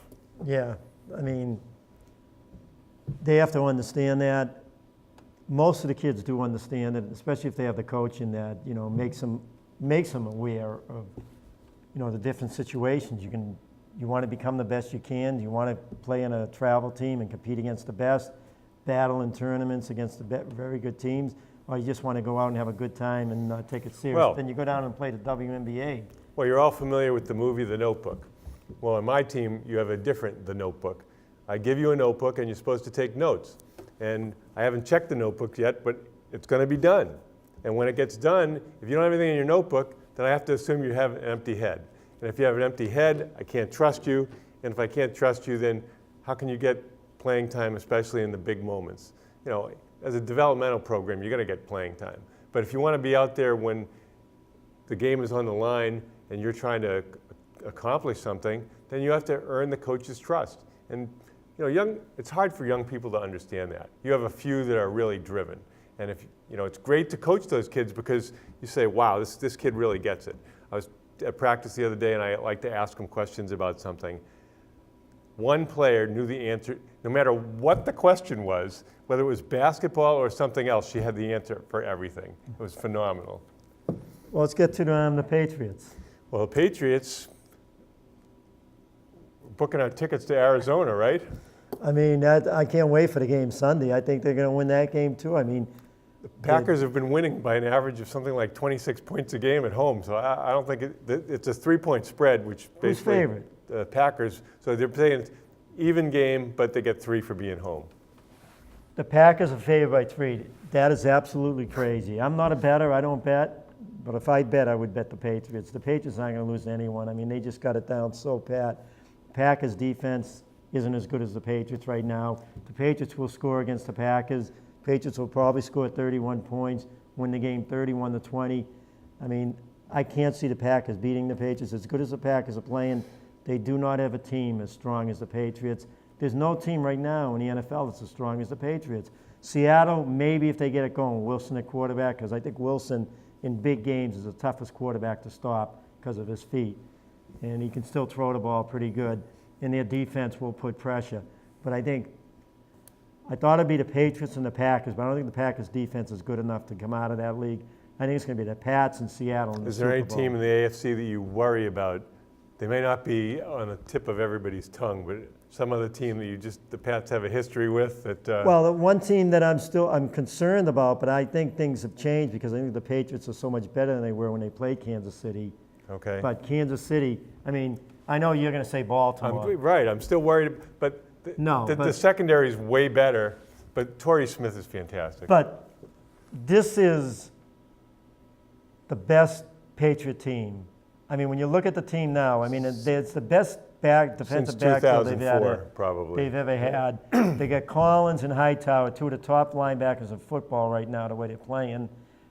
Yeah, I mean, they have to understand that. Most of the kids do understand it, especially if they have the coach in that, you know, makes them aware of, you know, the different situations. You want to become the best you can. You want to play in a travel team and compete against the best, battle in tournaments against the very good teams, or you just want to go out and have a good time and not take it serious. Well, then you go down and play the WNBA. Well, you're all familiar with the movie The Notebook. Well, on my team, you have a different The Notebook. I give you a notebook, and you're supposed to take notes. And I haven't checked the notebook yet, but it's going to be done. And when it gets done, if you don't have anything in your notebook, then I have to assume you have an empty head. And if you have an empty head, I can't trust you. And if I can't trust you, then how can you get playing time, especially in the big moments? You know, as a developmental program, you're going to get playing time. But if you want to be out there when the game is on the line and you're trying to accomplish something, then you have to earn the coach's trust. And you know, it's hard for young people to understand that. You have a few that are really driven. And if you know, it's great to coach those kids because you say, wow, this kid really gets it. I was at practice the other day and I like to ask them questions about something. One player knew the answer, no matter what the question was, whether it was basketball or something else, she had the answer for everything. It was phenomenal. Well, let's get to the Patriots. Well, the Patriots, booking our tickets to Arizona, right? I mean, I can't wait for the game Sunday. I think they're going to win that game too. I mean, the Packers have been winning by an average of something like 26 points a game at home, so I don't think it's a 3-point spread, which basically who's favorite? The Packers. So they're saying it's even game, but they get 3 for being home. The Packers are favored by 3. That is absolutely crazy. I'm not a bettor. I don't bet. But if I bet, I would bet the Patriots. The Patriots aren't going to lose to anyone. I mean, they just got it down so pat. Packers defense isn't as good as the Patriots right now. The Patriots will score against the Packers. Patriots will probably score 31 points, win the game 31-20. I mean, I can't see the Packers beating the Patriots. As good as the Packers are playing, they do not have a team as strong as the Patriots. There's no team right now in the NFL that's as strong as the Patriots. Seattle, maybe if they get it going, Wilson at quarterback, because I think Wilson in big games is the toughest quarterback to stop because of his feet. And he can still throw the ball pretty good. And their defense will put pressure. But I thought it'd be the Patriots and the Packers, but I don't think the Packers defense is good enough to come out of that league. I think it's going to be the Pats and Seattle in the Super Bowl. Is there any team in the AFC that you worry about? They may not be on the tip of everybody's tongue, but some other team that the Pats have a history with that. Well, the one team that I'm concerned about, but I think things have changed because I think the Patriots are so much better than they were when they played Kansas City. Okay. But Kansas City, I mean, I know you're going to say Baltimore. Right. I'm still worried, but the secondary is way better. But Torrey Smith is fantastic. But this is the best Patriot team. I mean, when you look at the team now, I mean, it's the best defensive backfield they've ever had. They got Collins and Hightower, 2 of the top linebackers in football right now, the way they're playing.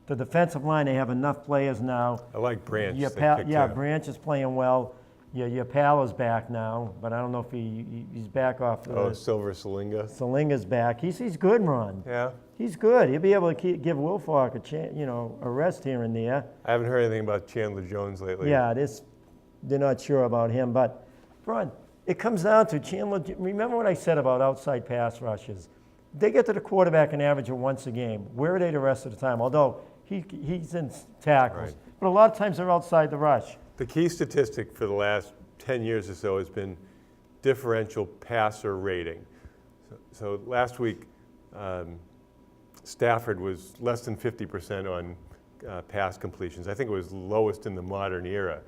The defensive line, they have enough players now. I like Branch. Branch is playing well. Your pal is back now, but I don't know if he's back off. Silver Salinga. Salinga's back. He's good, Ron. Yeah. He's good. He'll be able to give Wilfork a rest here and there. I haven't heard anything about Chandler Jones lately. Yeah, they're not sure about him. But, Ron, it comes down to Chandler. Remember what I said about outside pass rushes? They get to the quarterback an average of once a game. Where are they the rest of the time? Although he's in tackles. Right. But a lot of times they're outside the rush. The key statistic for the last 10 years or so has been differential passer rating. So last week, Stafford was less than 50% on pass completions. I think it was lowest in the modern era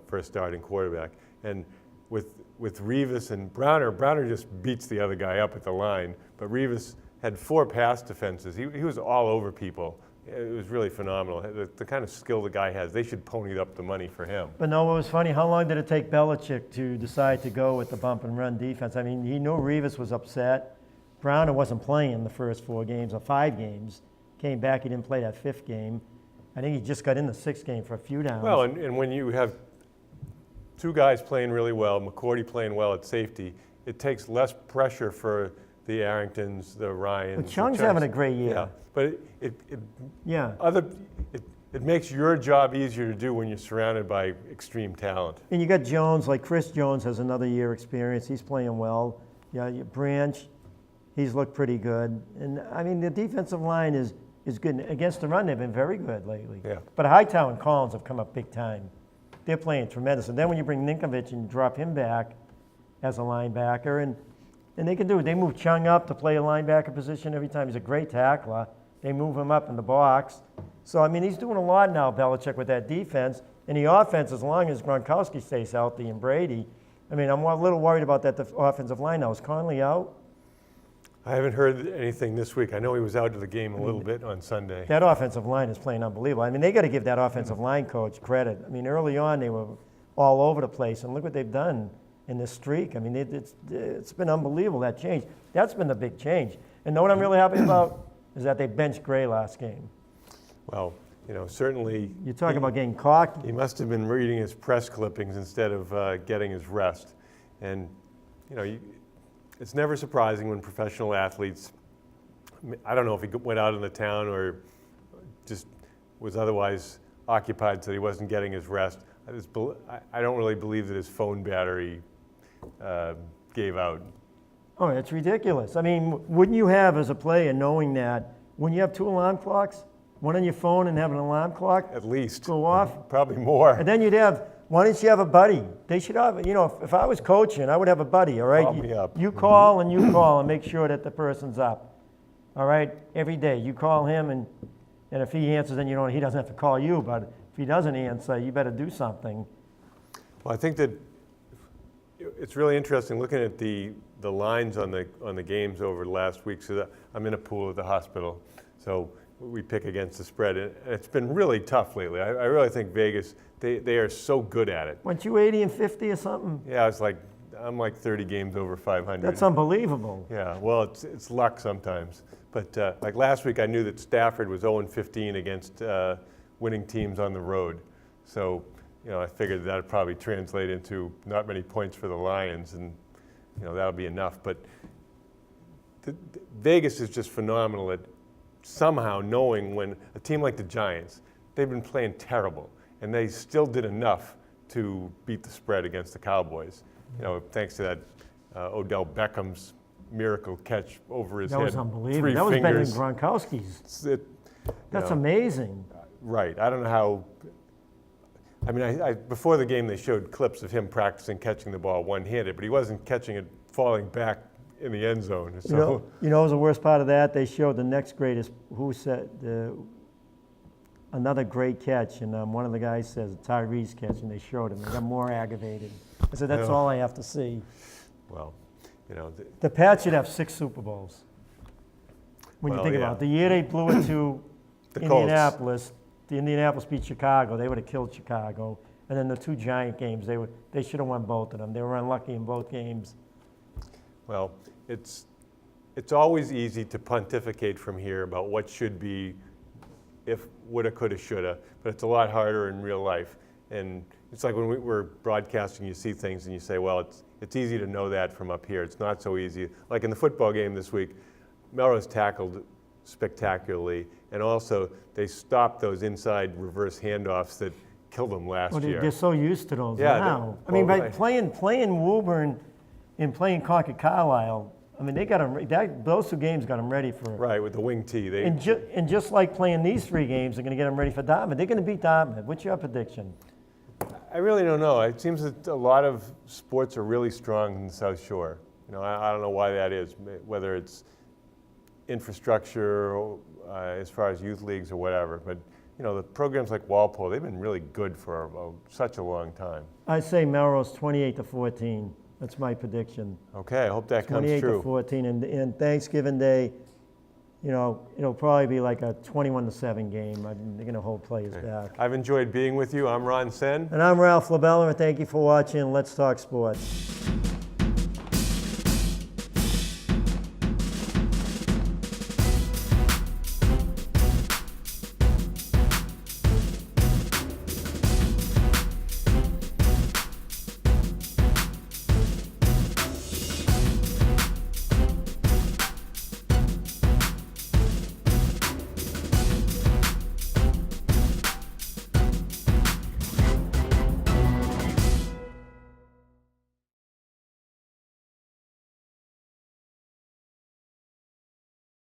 for a starting quarterback. And with Revis and Browner just beats the other guy up at the line. But Revis had 4 pass defenses. He was all over people. It was really phenomenal. The kind of skill the guy has, they should pony up the money for him. But no, what was funny, how long did it take Belichick to decide to go with the bump and run defense? I mean, he knew Revis was upset. Browner wasn't playing the first 4 games or 5 games. Came back, he didn't play that 5th game. I think he just got in the 6th game for a few downs. Well, and when you have two guys playing really well, McCourty playing well at safety, it takes less pressure for the Arringtons, the Ryans. But Chung's having a great year. Yeah, but Yeah. it makes your job easier to do when you're surrounded by extreme talent. And you got Jones, like Chris Jones has another year experience. He's playing well. Yeah, Branch, he's looked pretty good. And I mean, the defensive line is good. Against the run, they've been very good lately. Yeah. But Hightower and Collins have come up big time. They're playing tremendous. And then when you bring Ninkovich and drop him back as a linebacker, and they can do it. They move Chung up to play a linebacker position every time. He's a great tackler. They move him up in the box. So, I mean, he's doing a lot now, Belichick, with that defense. And the offense, as long as Gronkowski stays healthy and Brady, I mean, I'm a little worried about that offensive line now. Is Conley out? I haven't heard anything this week. I know he was out to the game a little bit on Sunday. That offensive line is playing unbelievable. I mean, they got to give that offensive line coach credit. I mean, early on, they were all over the place. And look what they've done in this streak. I mean, it's been unbelievable, that change. That's been the big change. And know what I'm really happy about is that they benched Gray last game. Well, certainly. You're talking about getting cocky. He must have been reading his press clippings instead of getting his rest. And, it's never surprising when professional athletes, I don't know if he went out in the town or just was otherwise occupied so he wasn't getting his rest. I don't really believe that his phone battery gave out. Oh, it's ridiculous. I mean, wouldn't you have, as a player, knowing that, wouldn't you have 2 alarm clocks? One on your phone and have an alarm clock At least. go off? Probably more. And then you'd have, why don't you have a buddy? They should have, if I was coaching, I would have a buddy, all right? Call me up. You call and make sure that the person's up, all right? Every day, you call him, and if he answers, then he doesn't have to call you, but if he doesn't answer, you better do something. Well, I think that it's really interesting looking at the lines on the games over the last week. So I'm in a pool at the hospital, so we pick against the spread. And it's been really tough lately. I really think Vegas, they are so good at it. Weren't you 80 and 50 or something? Yeah, I'm like 30 games over 500. That's unbelievable. Yeah, well, it's luck sometimes. But like last week, I knew that Stafford was 0-15 against winning teams on the road. So, I figured that would probably translate into not many points for the Lions, and that'll be enough. But Vegas is just phenomenal at somehow knowing when a team like the Giants, they've been playing terrible, and they still did enough to beat the spread against the Cowboys. Thanks to that Odell Beckham's miracle catch over his head. That was unbelievable. 3 That was better fingers. than Gronkowski's. That's know. amazing. Right. I don't know how. I mean, before the game, they showed clips of him practicing catching the ball one-handed, but he wasn't catching it falling back in the end zone. So. What was the worst part of that? They showed the next greatest, another great catch, and one of the guys says Tyree's catch, and they showed him. They got more aggravated. I said, that's all I have to see. Well, The Pats should have 6 Super Bowls. When you think about it. The year they blew it to The Indianapolis, the Indianapolis beat Chicago. They would have killed Chicago. And then the 2 Giant games, they should have won both of them. They were unlucky in both games. Well, it's always easy to pontificate from here about what should be, if woulda, coulda, shoulda, but it's a lot harder in real life. And it's like when we're broadcasting, you see things and you say, well, it's easy to know that from up here. It's not so easy. Like in the football game this week, Melrose tackled spectacularly, and also they stopped those inside reverse handoffs that killed them last year. They're so used to those Yeah, now. I mean, by playing Woburn and playing Concord Carlisle, I mean, they got them. Those 2 games got them ready for. Right, with the wing tee. And just like playing these 3 games, they're going to get them ready for Dartmouth. They're going to beat Dartmouth. What's your prediction? I really don't know. It seems that a lot of sports are really strong in the South Shore. I don't know why that is, whether it's infrastructure as far as youth leagues or whatever. But, the programs like Walpole, they've been really good for such a long time. I say Melrose 28-14. That's my prediction. Okay, I hope that comes true. 28-14, and Thanksgiving Day, it'll probably be like a 21-7 game. They're going to hold players back. I've enjoyed being with you. I'm Ron Sen. And I'm Ralph LaBella, and thank you for watching Let's Talk Sports.